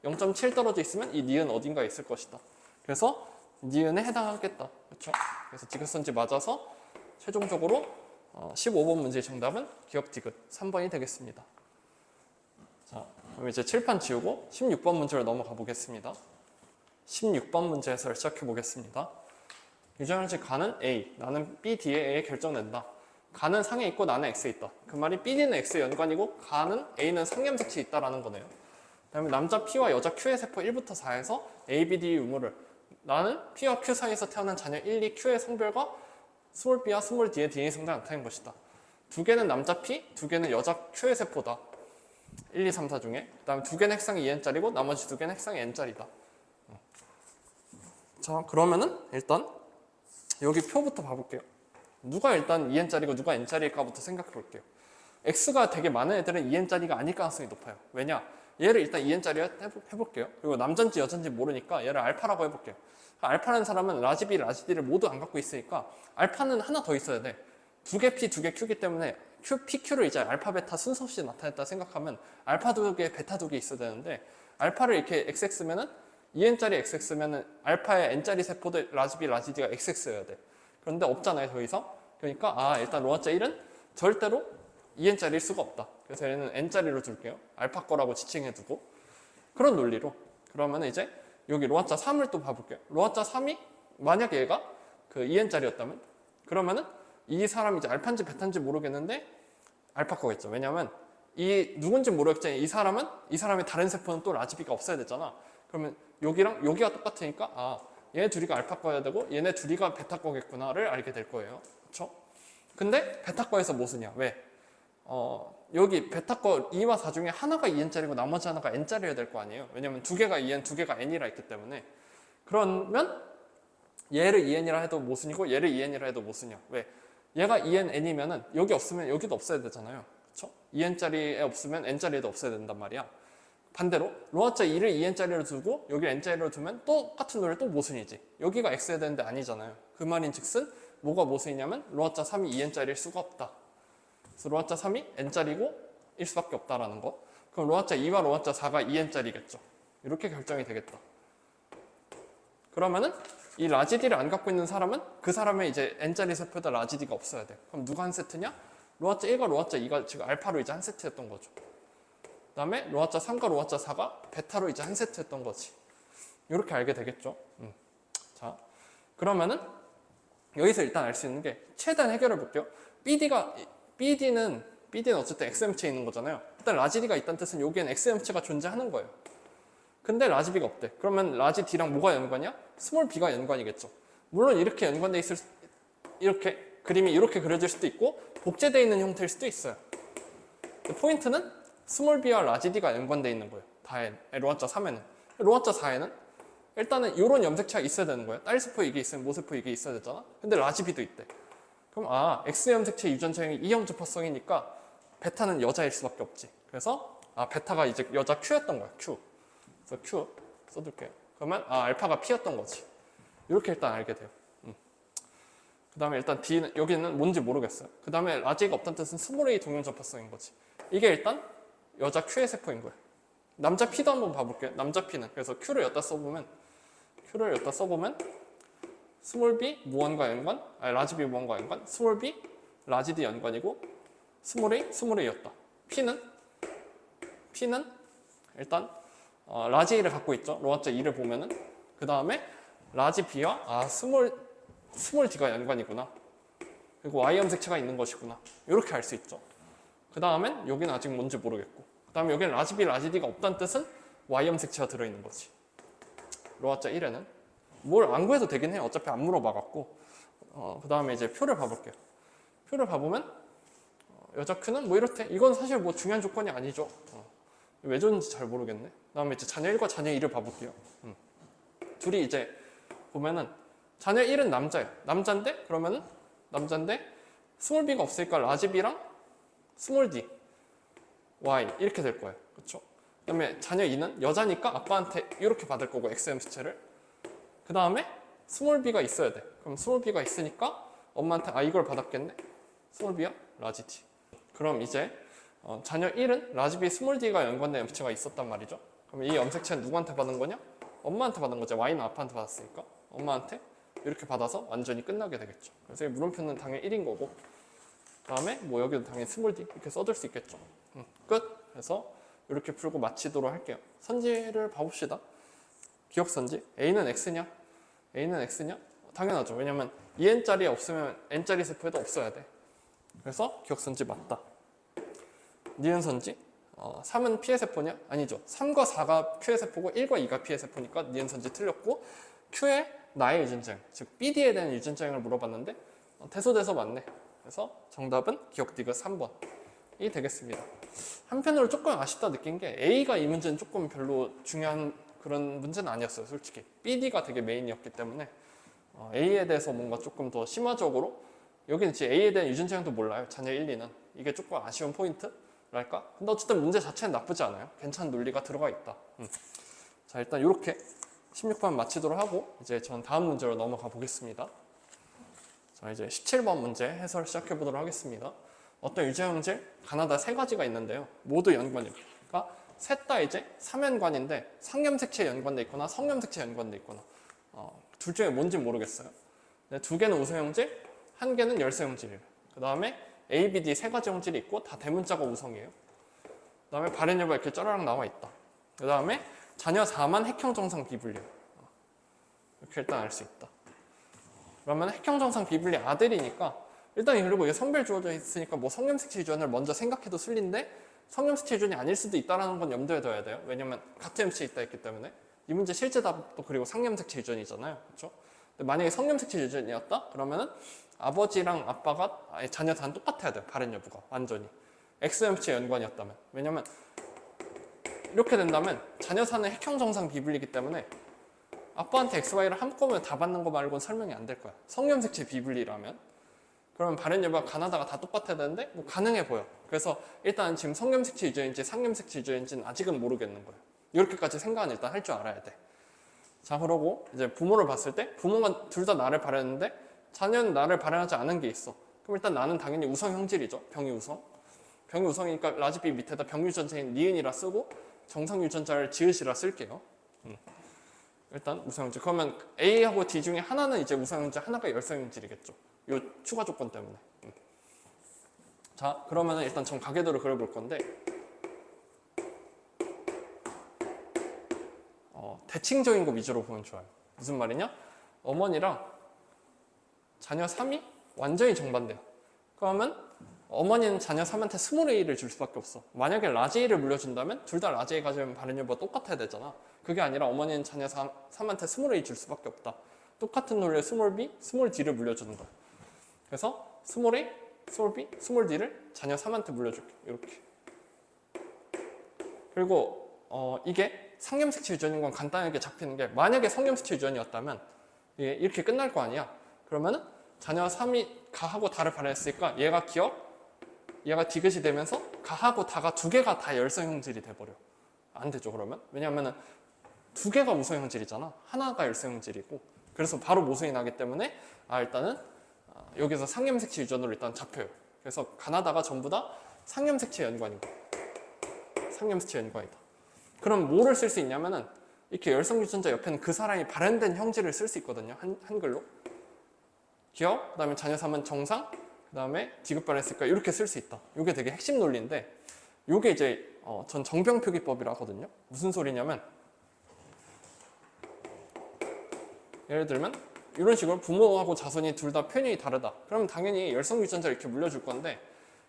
0.7 떨어져 있으면 이 니은 어딘가에 있을 것이다. 그래서 니은에 해당하겠다. 그렇죠? 그래서 디귿선지 맞아서 최종적으로 15번 문제의 정답은 기억 디귿 3번이 되겠습니다. 자, 그럼 이제 칠판 지우고 16번 문제로 넘어가 보겠습니다. 16번 문제 해설 시작해 보겠습니다. 유전일지 가는 A, 나는 B, D에 A에 결정된다. 가는 상에 있고 나는 X에 있다. 그 말이 B는 X의 연관이고 가는 A는 상염색치에 있다라는 거네요. 그 다음에 남자 P와 여자 Q의 세포 1부터 4에서 A, B, D 유무를, 나는 P와 Q 사이에서 태어난 자녀 1, 2, Q의 성별과 스몰 b와 스몰 d의 DNA 성장을 나타낸 것이다. 두 개는 남자 P, 두 개는 여자 Q의 세포다. 1, 2, 3, 4 중에. 그 다음에 두 개는 핵상이 2n짜리고 나머지 두 개는 핵상이 n짜리다. 자, 그러면은 일단 여기 표부터 봐볼게요. 누가 일단 2n짜리고 누가 n짜리일까부터 생각해 볼게요. x가 되게 많은 애들은 2n짜리가 아닐 가능성이 높아요. 왜냐? 얘를 일단 2n짜리 해볼게요. 그리고 남잔지 여잔지 모르니까 얘를 알파라고 해볼게요. 알파라는 사람은 라지 B, 라지 D를 모두 안 갖고 있으니까 알파는 하나 더 있어야 돼. 두 개 P, 두 개 Q기 때문에 Q, P, Q를 이제 알파, 베타 순서 없이 나타냈다 생각하면 알파 두 개, 베타 두 개 있어야 되는데 알파를 이렇게 XX면은 2n짜리 XX면은 알파의 n짜리 세포들 라지 B, 라지 D가 XX여야 돼. 그런데 없잖아요, 더 이상. 그러니까 일단 로아짜 1은 절대로 2n짜리일 수가 없다. 그래서 얘는 n짜리로 둘게요. 알파 거라고 지칭해두고 그런 논리로 그러면 이제 여기 로아짜 3을 또 봐볼게요. 로아짜 3이 만약 얘가 그 2n짜리였다면 그러면은 이 사람이 이제 알파인지 베타인지 모르겠는데 알파 거겠죠. 왜냐면 이 누군지 모르겠지만 이 사람의 다른 세포는 또 라지 B가 없어야 되잖아. 그러면 여기랑 여기가 똑같으니까 얘네 둘이가 알파 거여야 되고 얘네 둘이가 베타 거겠구나를 알게 될 거예요. 그렇죠? 근데 베타 거에서 뭐 쓰냐? 왜? 여기 베타 거 2와 4 중에 하나가 2n짜리고 나머지 하나가 n짜리여야 될 거 아니에요. 왜냐면 두 개가 2n, 두 개가 n이라 있기 때문에. 그러면 얘를 2n이라 해도 모순이고 얘를 2n이라 해도 모순이야. 왜? 얘가 2n, n이면은 여기 없으면 여기도 없어야 되잖아요. 그렇죠? 2n짜리에 없으면 n짜리에도 없어야 된단 말이야. 반대로 로아짜 2를 2n짜리로 두고 여기를 n짜리로 두면 똑같은 노래 또 모순이지. 여기가 x여야 되는데 아니잖아요. 그 말인 즉슨 뭐가 모순이냐면 로아짜 3이 2n짜리일 수가 없다. 그래서 로아짜 3이 n짜리고 일 수밖에 없다라는 거. 그럼 로아짜 2와 로아짜 4가 2n짜리겠죠. 이렇게 결정이 되겠다. 그러면은 이 라지 D를 안 갖고 있는 사람은 그 사람의 이제 n짜리 세포에다 라지 D가 없어야 돼. 그럼 누가 한 세트냐? 로아짜 1과 로아짜 2가 지금 알파로 이제 한 세트였던 거죠. 그 다음에 로아짜 3과 로아짜 4가 베타로 이제 한 세트였던 거지. 이렇게 알게 되겠죠. 자, 그러면은 여기서 일단 알 수 있는 게 최대한 해결해 볼게요. BD는 어쨌든 XM체에 있는 거잖아요. 일단 라지 D가 있다는 뜻은 여기엔 XM체가 존재하는 거예요. 근데 라지 B가 없대. 그러면 라지 D랑 뭐가 연관이야? 스몰 b가 연관이겠죠. 물론 이렇게 연관돼 있을 이렇게 그림이 이렇게 그려질 수도 있고 복제되어 있는 형태일 수도 있어요. 포인트는 스몰 b와 라지 D가 연관돼 있는 거예요. 로아짜 3에는. 로아짜 4에는 일단은 이런 염색체가 있어야 되는 거예요. 딸세포 이게 있으면 모세포 이게 있어야 되잖아. 근데 라지 B도 있대. 그럼 X 염색체 유전자형이 E형 접합성이니까 베타는 여자일 수밖에 없지. 그래서 베타가 이제 여자 Q였던 거야. Q. 그래서 Q 써둘게요. 그러면 알파가 P였던 거지. 이렇게 일단 알게 돼요. 그 다음에 일단 D는 여기는 뭔지 모르겠어요. 그 다음에 라지가 없다는 뜻은 스몰 A 동형 접합성인 거지. 이게 일단 여자 Q의 세포인 거예요. 남자 P도 한번 봐볼게요. 남자 P는 그래서 Q를 여기다 써보면 스몰 B 무언과 연관, 라지 B 무언과 연관, 스몰 B 라지 D 연관이고 스몰 A였다. P는 일단 라지 A를 갖고 있죠. 로아짜 2를 보면은 그 다음에 라지 B와 스몰 D가 연관이구나. 그리고 Y 염색체가 있는 것이구나. 이렇게 알 수 있죠. 그 다음엔 여기는 아직 뭔지 모르겠고 그 다음에 여기는 라지 B, 라지 D가 없다는 뜻은 Y 염색체가 들어있는 거지. 로아짜 1에는 뭘 안 구해도 되긴 해요. 어차피 안 물어봐갖고 그 다음에 이제 표를 봐볼게요. 표를 봐보면 여자 Q는 뭐 이렇대. 이건 사실 뭐 중요한 조건이 아니죠. 왜 줬는지 잘 모르겠네. 그 다음에 이제 자녀 1과 자녀 2를 봐볼게요. 둘이 이제 보면은 자녀 1은 남자예요. 남자인데 스몰 b가 없으니까 라지 b랑 스몰 d, y 이렇게 될 거예요. 그렇죠? 그 다음에 자녀 2는 여자니까 아빠한테 이렇게 받을 거고 XM수체를. 그 다음에 스몰 b가 있어야 돼. 그럼 스몰 b가 있으니까 엄마한테 이걸 받았겠네. 스몰 b야 라지 d. 그럼 이제 자녀 1은 라지 b 스몰 d가 연관된 염색체가 있었단 말이죠. 그럼 이 염색체는 누구한테 받은 거냐? 엄마한테 받은 거죠. y는 아빠한테 받았으니까 엄마한테 이렇게 받아서 완전히 끝나게 되겠죠. 그래서 이 물음표는 당연히 1인 거고 그 다음에 뭐 여기도 당연히 스몰 d 이렇게 써둘 수 있겠죠. 끝! 해서 이렇게 풀고 마치도록 할게요. 선지를 봐봅시다. 기억선지 A는 X냐? 당연하죠. 왜냐면 2n짜리 없으면 n짜리 세포에도 없어야 돼. 그래서 기억선지 맞다. 니은선지 3은 P의 세포냐? 아니죠. 3과 4가 Q의 세포고 1과 2가 P의 세포니까 니은선지 틀렸고 Q의 나의 유전자형, 즉 BD에 대한 유전자형을 물어봤는데 대소돼서 맞네. 그래서 정답은 기억 디귿 3번이 되겠습니다. 한편으로 조금 아쉽다 느낀 게 A가 이 문제는 조금 별로 중요한 그런 문제는 아니었어요. 솔직히 BD가 되게 메인이었기 때문에 A에 대해서 뭔가 조금 더 심화적으로 여기는 이제 A에 대한 유전자형도 몰라요. 자녀 1, 2는. 이게 조금 아쉬운 포인트랄까? 근데 어쨌든 문제 자체는 나쁘지 않아요. 괜찮은 논리가 들어가 있다. 자, 일단 이렇게 16번 마치도록 하고 이제 전 다음 문제로 넘어가 보겠습니다. 자, 이제 17번 문제 해설 시작해 보도록 하겠습니다. 어떤 유전형질 가나다 3가지가 있는데요. 모두 연관입니다. 그러니까 셋 다 이제 3연관인데 상염색체에 연관돼 있거나 성염색체에 연관돼 있거나 둘 중에 뭔지 모르겠어요. 네, 2개는 우성형질, 1개는 열쇠형질이에요. 그 다음에 A, B, D 3가지 형질이 있고 다 대문자가 우성이에요. 그 다음에 발현여부가 이렇게 쩌라락 나와 있다. 그 다음에 자녀 4만 핵형정상 비분리. 이렇게 일단 알 수 있다. 그러면 핵형정상 비분리 아들이니까 일단 그리고 이게 성별 주어져 있으니까 뭐 성염색체 유전을 먼저 생각해도 순리인데 성염색체 유전이 아닐 수도 있다는 건 염두에 둬야 돼요. 왜냐면 같은 MC에 있다 했기 때문에. 이 문제 실제 답도 그리고 상염색체 유전이잖아요. 그렇죠? 근데 만약에 성염색체 유전이었다? 그러면은 아버지랑 아빠가 자녀 다 똑같아야 돼요. 발현 여부가 완전히. X염색체 연관이었다면. 왜냐면 이렇게 된다면 자녀 사는 핵형정상 비분리이기 때문에 아빠한테 XY를 한꺼번에 다 받는 거 말고는 설명이 안 될 거야. 성염색체 비분리라면. 그러면 발현 여부가 가나다가 다 똑같아야 되는데 뭐 가능해 보여. 그래서 일단 지금 성염색체 유전인지 상염색체 유전인지는 아직은 모르겠는 거예요. 이렇게까지 생각은 일단 할 줄 알아야 돼. 자, 그러고 이제 부모를 봤을 때 부모가 둘 다 나를 발현했는데 자녀는 나를 발현하지 않은 게 있어. 그럼 일단 나는 당연히 우성 형질이죠. 병이 우성. 병이 우성이니까 라지 B 밑에다 병 유전자인 니은이라 쓰고 정상 유전자를 지읒이라 쓸게요. 일단 우성형질. 그러면 A하고 D 중에 하나는 이제 우성형질, 하나가 열성형질이겠죠. 요 추가 조건 때문에. 자, 그러면은 일단 전 가계도를 그려볼 건데 대칭적인 거 위주로 보면 좋아요. 무슨 말이냐? 어머니랑 자녀 3이 완전히 정반대야. 그러면 어머니는 자녀 3한테 스몰 a를 줄 수밖에 없어. 만약에 라지 a를 물려준다면 둘 다 라지 a 가지면 발현 여부가 똑같아야 되잖아. 그게 아니라 어머니는 자녀 3한테 스몰 a 줄 수밖에 없다. 똑같은 논리에 스몰 b, 스몰 d를 물려주는 거야. 그래서 스몰 a, 스몰 b, 스몰 d를 자녀 3한테 물려줄게. 이렇게. 그리고 이게 상염색체 유전인 건 간단하게 잡히는 게 만약에 성염색체 유전이었다면 이게 이렇게 끝날 거 아니야. 그러면은 자녀 3이 가하고 다를 발현했으니까 얘가 얘가 디귿이 되면서 가하고 다가 두 개가 다 열성형질이 돼버려. 안 되죠, 그러면? 왜냐하면 두 개가 우성형질이잖아. 하나가 열성형질이고. 그래서 바로 모순이 나기 때문에 일단은 여기서 상염색체 유전으로 일단 잡혀요. 그래서 가나다가 전부 다 상염색체 연관이고 상염색체 연관이다. 그럼 뭐를 쓸 수 있냐면은 이렇게 열성 유전자 옆에는 그 사람이 발현된 형질을 쓸 수 있거든요. 한글로. 기억, 그 다음에 자녀 3은 정상, 그 다음에 디귿 발현했으니까 이렇게 쓸 수 있다. 이게 되게 핵심 논리인데 이게 이제 전 정병표기법이라 하거든요. 무슨 소리냐면 예를 들면 이런 식으로 부모하고 자손이 둘 다 표현이 다르다. 그러면 당연히 열성 유전자를 이렇게 물려줄 건데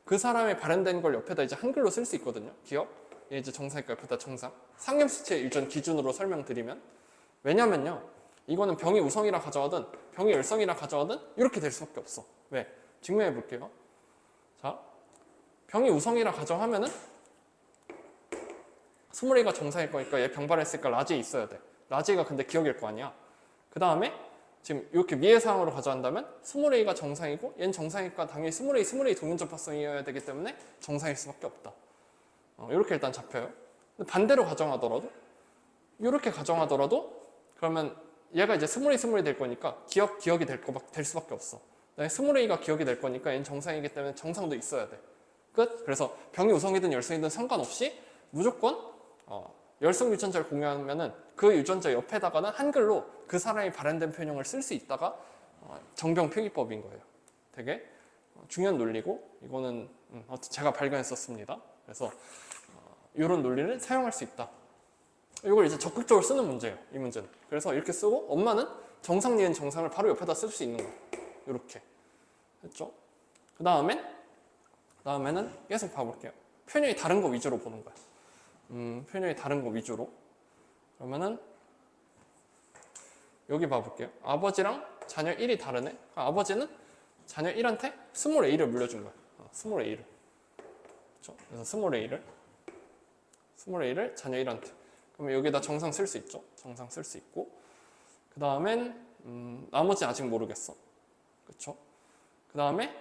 그 사람이 발현된 걸 옆에다 이제 한글로 쓸 수 있거든요. 기억, 얘 이제 정상이니까 옆에다 정상. 상염색체 유전 기준으로 설명드리면 왜냐면요. 이거는 병이 우성이라 가져가든 병이 열성이라 가져가든 이렇게 될 수밖에 없어. 왜? 증명해 볼게요. 자, 병이 우성이라 가정하면은 스몰 a가 정상일 거니까 얘 병 발현했으니까 라지 a 있어야 돼. 라지 a가 근데 기억일 거 아니야. 그 다음에 지금 이렇게 미의 사항으로 가져간다면 스몰 a가 정상이고 얘는 정상이니까 당연히 스몰 a 동면접합성이어야 되기 때문에 정상일 수밖에 없다. 이렇게 일단 잡혀요. 근데 반대로 가정하더라도 이렇게 가정하더라도 그러면 얘가 이제 스몰 A 될 거니까 기억이 될 수밖에 없어. 스몰 A가 기억이 될 거니까 얘는 정상이기 때문에 정상도 있어야 돼. 끝. 그래서 병이 우성이든 열성이든 상관없이 무조건 열성 유전자를 공유하면은 그 유전자 옆에다가는 한글로 그 사람이 발현된 표현형을 쓸 수 있다가 정병 표기법인 거예요. 되게 중요한 논리고 이거는 제가 발견했었습니다. 그래서 이런 논리를 사용할 수 있다. 이걸 이제 적극적으로 쓰는 문제예요. 이 문제는. 그래서 이렇게 쓰고 엄마는 정상 니은 정상을 바로 옆에다 쓸 수 있는 거예요. 이렇게 했죠. 그 다음에는 계속 봐볼게요. 표현이 다른 거 위주로 보는 거야. 표현이 다른 거 위주로. 그러면은 여기 봐볼게요. 아버지랑 자녀 1이 다르네. 아버지는 자녀 1한테 스몰 a를 물려준 거야. 스몰 a를. 그렇죠? 그래서 스몰 a를 자녀 1한테. 그러면 여기다 정상 쓸 수 있죠. 정상 쓸 수 있고. 그 다음엔 나머지 아직 모르겠어. 그렇죠? 그 다음에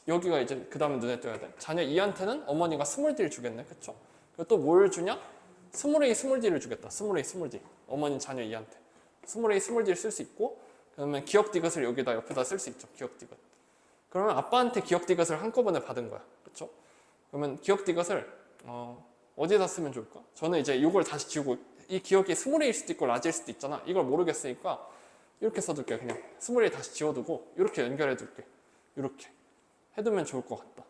여기가 이제 그 다음에 눈에 띄어야 돼. 자녀 2한테는 어머니가 스몰 D를 주겠네. 그쵸? 그리고 또 뭘 주냐? 스몰 A 스몰 D를 주겠다. 스몰 A 스몰 D. 어머니 자녀 2한테. 스몰 A 스몰 D를 쓸 수 있고, 그러면 기억 디귿을 여기다 옆에다 쓸 수 있죠. 기억 디귿. 그러면 아빠한테 기억 디귿을 한꺼번에 받은 거야. 그쵸? 그러면 기억 디귿을 어디다 쓰면 좋을까? 저는 이제 이걸 다시 지우고, 이 기억이 스몰 A일 수도 있고 라지일 수도 있잖아. 이걸 모르겠으니까 이렇게 써둘게. 그냥 스몰 A 다시 지워두고 이렇게 연결해 둘게. 이렇게 해두면 좋을 것 같다.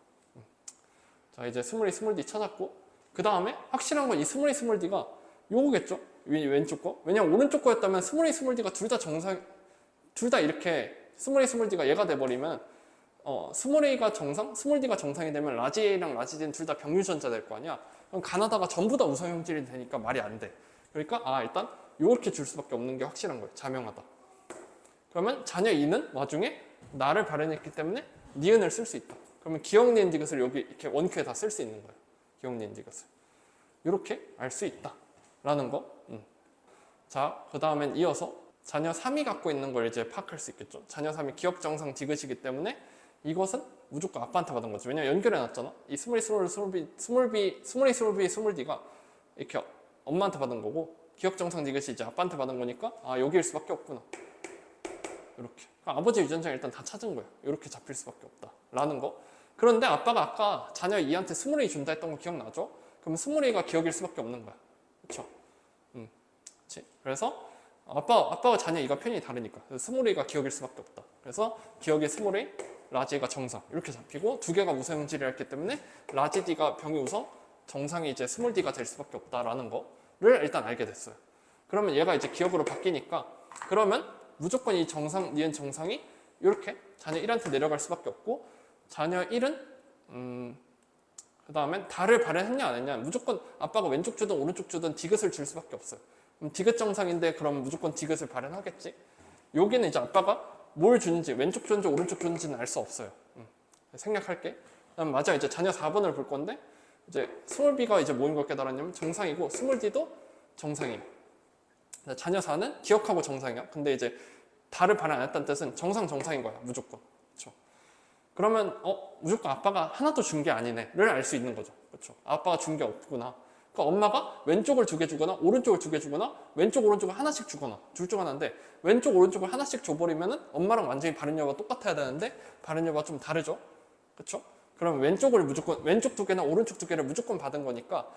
자, 이제 스몰 A 스몰 D 찾았고, 그 다음에 확실한 건 이 스몰 A 스몰 D가 요거겠죠? 왼쪽 거. 왜냐면 오른쪽 거였다면 스몰 A 스몰 D가 둘 다 이렇게 스몰 A 스몰 D가 얘가 돼버리면 스몰 A가 정상, 스몰 D가 정상이 되면 라지 A랑 라지 D는 둘 다 병유전자 될 거 아니야. 그럼 가나다가 전부 다 우선 형질이 되니까 말이 안 돼. 그러니까 일단 요렇게 줄 수밖에 없는 게 확실한 거예요. 자명하다. 그러면 자녀 2는 와중에 나를 발현했기 때문에 니은을 쓸 수 있다. 그러면 기억 니은 디귿을 여기 이렇게 원큐에 다 쓸 수 있는 거예요. 기억 니은 디귿을. 이렇게 알 수 있다. 라는 거. 자, 그 다음엔 이어서 자녀 3이 갖고 있는 걸 이제 파악할 수 있겠죠. 자녀 3이 기억 정상 디귿이기 때문에 이것은 무조건 아빠한테 받은 거죠. 왜냐면 연결해 놨잖아. 이 스몰 A 스몰 D가 이렇게 엄마한테 받은 거고, 기억 정상 디귿이 이제 아빠한테 받은 거니까 여기일 수밖에 없구나. 이렇게. 아버지 유전자를 일단 다 찾은 거예요. 이렇게 잡힐 수밖에 없다. 라는 거. 그런데 아빠가 아까 자녀 2한테 스몰 A 준다 했던 거 기억나죠? 그럼 스몰 A가 기억일 수밖에 없는 거야. 그쵸? 그치? 그래서 아빠와 자녀 2가 편이 다르니까. 그래서 스몰 A가 기억일 수밖에 없다. 그래서 기억의 스몰 A, 라지 A가 정상. 이렇게 잡히고 두 개가 우선형질이 했기 때문에 라지 D가 병이 우서 정상이 이제 스몰 D가 될 수밖에 없다라는 거를 일단 알게 됐어요. 그러면 얘가 이제 기억으로 바뀌니까 그러면 무조건 이 정상, 니은 정상이 이렇게 자녀 1한테 내려갈 수밖에 없고, 자녀 1은 그 다음엔 달을 발현했냐 안 했냐, 무조건 아빠가 왼쪽 주든 오른쪽 주든 디귿을 줄 수밖에 없어요. 그럼 디귿 정상인데 그럼 무조건 디귿을 발현하겠지. 여기는 이제 아빠가 뭘 주는지, 왼쪽 주는지 오른쪽 주는지는 알 수 없어요. 생략할게. 그다음 맞아, 이제 자녀 4번을 볼 건데, 이제 스몰 B가 이제 뭐인 걸 깨달았냐면 정상이고 스몰 D도 정상임. 자녀 4는 기억하고 정상이야. 근데 이제 달을 발현 안 했다는 뜻은 정상인 거야. 무조건. 그렇죠? 그러면 무조건 아빠가 하나도 준 게 아니네를 알 수 있는 거죠. 그렇죠? 아빠가 준 게 없구나. 그러니까 엄마가 왼쪽을 2개 주거나 오른쪽을 2개 주거나 왼쪽 오른쪽을 하나씩 주거나 둘 중 하나인데, 왼쪽 오른쪽을 하나씩 줘버리면은 엄마랑 완전히 발현 여부가 똑같아야 되는데 발현 여부가 좀 다르죠. 그렇죠? 그럼 왼쪽 2개나 오른쪽 2개를 무조건 받은 거니까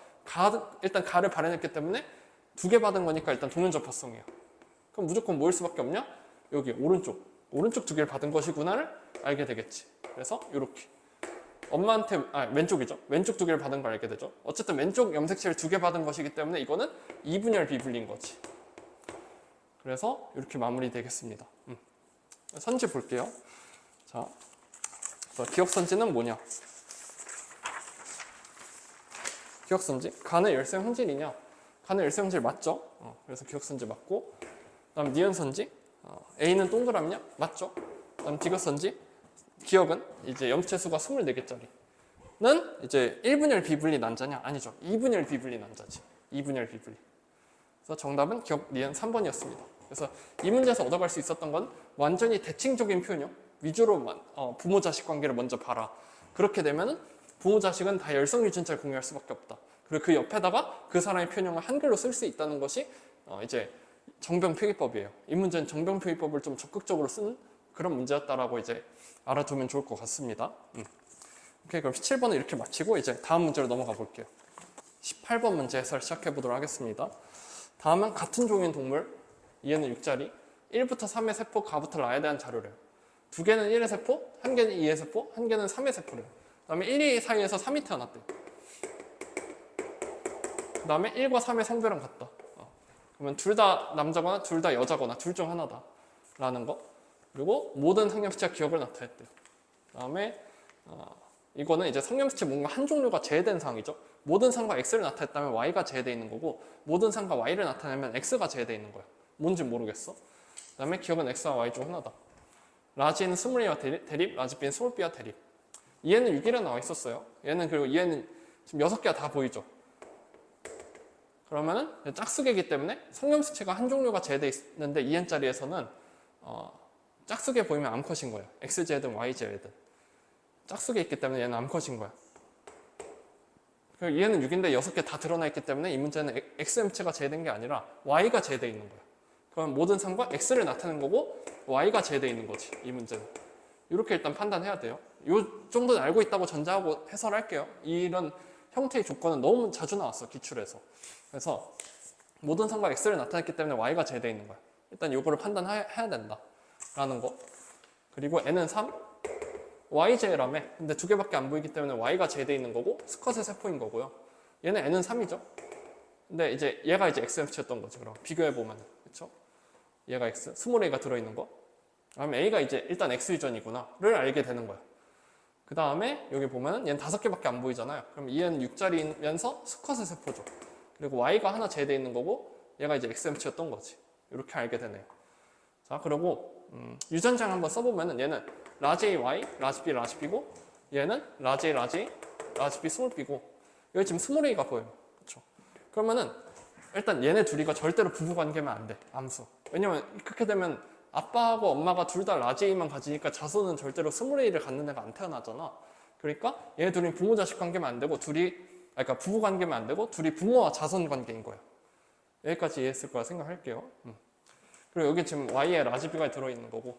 일단 가를 발현했기 때문에 2개 받은 거니까 일단 동면접합성이에요. 그럼 무조건 뭐일 수밖에 없냐? 여기 오른쪽 2개를 받은 것이구나를 알게 되겠지. 그래서 이렇게 엄마한테 왼쪽이죠. 왼쪽 2개를 받은 걸 알게 되죠. 어쨌든 왼쪽 염색체를 2개 받은 것이기 때문에 이거는 이분열 비분리인 거지. 그래서 이렇게 마무리되겠습니다. 선지 볼게요. 자, 기억선지는 뭐냐? 기억선지? 간의 열쇠 형질이냐? 간의 열쇠 형질 맞죠? 그래서 기억선지 맞고, 그다음 니은선지? A는 동그라미냐? 맞죠? 그다음 디귿선지? 기억은 이제 염체수가 24개짜리는 이제 1분열 비분리 난자냐? 아니죠. 2분열 비분리 난자지. 2분열 비분리. 그래서 정답은 기억 니은 3번이었습니다. 그래서 이 문제에서 얻어갈 수 있었던 건 완전히 대칭적인 표현이요. 위주로만 부모 자식 관계를 먼저 봐라. 그렇게 되면은 부모 자식은 다 열성 유전자를 공유할 수밖에 없다. 그리고 그 옆에다가 그 사람의 표현형을 한글로 쓸 수 있다는 것이 이제 정병표기법이에요. 이 문제는 정병표기법을 좀 적극적으로 쓰는 그런 문제였다라고 이제 알아두면 좋을 것 같습니다. 오케이, 그럼 17번은 이렇게 마치고 이제 다음 문제로 넘어가 볼게요. 18번 문제 해설 시작해 보도록 하겠습니다. 다음은 같은 종인 동물, 얘는 6자리, 1부터 3의 세포 가부터 라에 대한 자료래요. 2개는 1의 세포, 1개는 2의 세포, 1개는 3의 세포래요. 그 다음에 1, 2 사이에서 3이 태어났대요. 그 다음에 1과 3의 성별은 같다. 그러면 둘 다 남자거나 둘 다 여자거나 둘 중 하나다 라는 거. 그리고 모든 성염수치가 기억을 나타냈대요. 그 다음에 이거는 이제 성염수치 뭔가 한 종류가 제외된 상이죠. 모든 상과 X를 나타냈다면 Y가 제외되어 있는 거고, 모든 상과 Y를 나타내면 X가 제외되어 있는 거야. 뭔지 모르겠어. 그 다음에 기억은 X와 Y 중 하나다. 라지는 스몰 A와 대립, 라지 B는 스몰 B와 대립. 얘는 6이라 나와 있었어요. 그리고 얘는 지금 6개가 다 보이죠. 그러면은 짝수계이기 때문에 성염수치가 한 종류가 제외되어 있는데 2n짜리에서는 짝수게 보이면 암컷인 거예요. XZ든 YZ든. 짝수게 있기 때문에 얘는 암컷인 거야. 그리고 얘는 6인데 6개 다 드러나 있기 때문에 이 문제는 XM체가 제외된 게 아니라 Y가 제외되어 있는 거야. 그럼 모든 상과 X를 나타내는 거고 Y가 제외되어 있는 거지, 이 문제는. 이렇게 일단 판단해야 돼요. 이 정도는 알고 있다고 전제하고 해설할게요. 이런 형태의 조건은 너무 자주 나왔어, 기출에서. 그래서 모든 상과 X를 나타냈기 때문에 Y가 제외되어 있는 거야. 일단 이거를 판단해야 된다 라는 거. 그리고 N은 3, YJ라며. 근데 두 개밖에 안 보이기 때문에 Y가 제외되어 있는 거고 스컷의 세포인 거고요. 얘는 N은 3이죠. 근데 이제 얘가 이제 XM체였던 거지. 그럼 비교해보면, 그쵸? 얘가 X, 스몰 a가 들어있는 거. 그럼 A가 이제 일단 X 유전이구나를 알게 되는 거야. 그 다음에 여기 보면은 얘는 5개밖에 안 보이잖아요. 그럼 얘는 6자리면서 스컷의 세포죠. 그리고 Y가 하나 제외되어 있는 거고 얘가 이제 XM체였던 거지. 이렇게 알게 되네요. 자, 그리고 유전자를 한번 써보면은 얘는 라지 A, Y, 라지 B, 라지 B고 얘는 라지 A, 라지 A, 라지 B, 스몰 B고 여기 지금 스몰 A가 보여요. 그렇죠? 그러면은 일단 얘네 둘이가 절대로 부부관계면 안 돼. 암수. 왜냐면 그렇게 되면 아빠하고 엄마가 둘 다 라지 A만 가지니까 자손은 절대로 스몰 A를 갖는 애가 안 태어나잖아. 그러니까 얘네 둘이 부모 자식 관계면 안 되고 그러니까 부부 관계면 안 되고 둘이 부모와 자손 관계인 거야. 여기까지 이해했을 거라 생각할게요. 그리고 여기 지금 Y에 라지 B가 들어있는 거고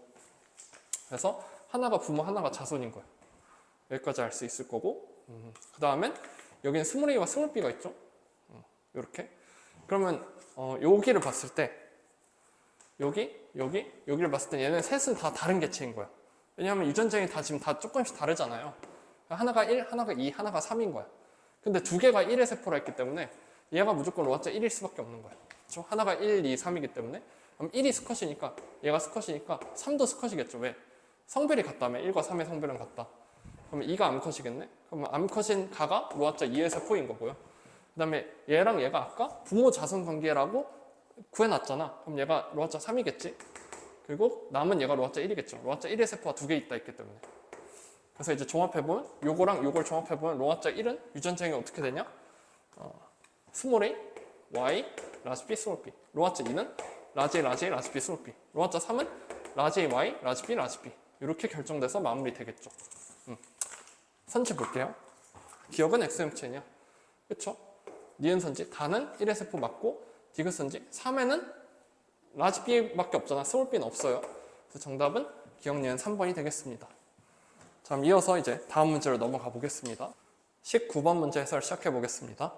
그래서 하나가 부모 하나가 자손인 거야. 여기까지 알 수 있을 거고 그 다음엔 여기는 스몰 A와 스몰 B가 있죠. 이렇게 그러면 여기를 봤을 때 여기를 봤을 때 얘는 셋은 다 다른 개체인 거야. 왜냐하면 유전자이 다 지금 다 조금씩 다르잖아요. 하나가 1, 하나가 2, 하나가 3인 거야. 근데 두 개가 1의 세포라 했기 때문에 얘가 무조건 로아자 1일 수밖에 없는 거야. 그렇죠? 하나가 1, 2, 3이기 때문에 그럼 1이 스컷이니까 얘가 스컷이니까 3도 스컷이겠죠. 왜? 성별이 같다며. 1과 3의 성별은 같다. 그러면 2가 암컷이겠네? 그러면 암컷인 가가 로아자 2의 세포인 거고요. 그 다음에 얘랑 얘가 아까 부모 자손 관계라고 구해놨잖아. 그럼 얘가 로아자 3이겠지? 그리고 남은 얘가 로아자 1이겠죠. 로아자 1의 세포가 2개 있다 있기 때문에. 그래서 이제 종합해보면 요거랑 요걸 종합해보면 로아자 1은 유전자형이 어떻게 되냐? 스몰 a, y, 라지 b, 스몰 b. 로아자 2는 라지 a, 라지 a, 라지 b, 스몰 b. 로아자 3은 라지 a, y, 라지 b, 라지 b. 이렇게 결정돼서 마무리 되겠죠. 선지 볼게요. 기억은 XM체냐? 그쵸? 니은 선지, 다는 1의 세포 맞고 디귿 선지, 3에는 라지 B밖에 없잖아. 스몰 B는 없어요. 그래서 정답은 기억 니은 3번이 되겠습니다. 자, 그럼 이어서 이제 다음 문제로 넘어가 보겠습니다. 19번 문제 해설 시작해 보겠습니다.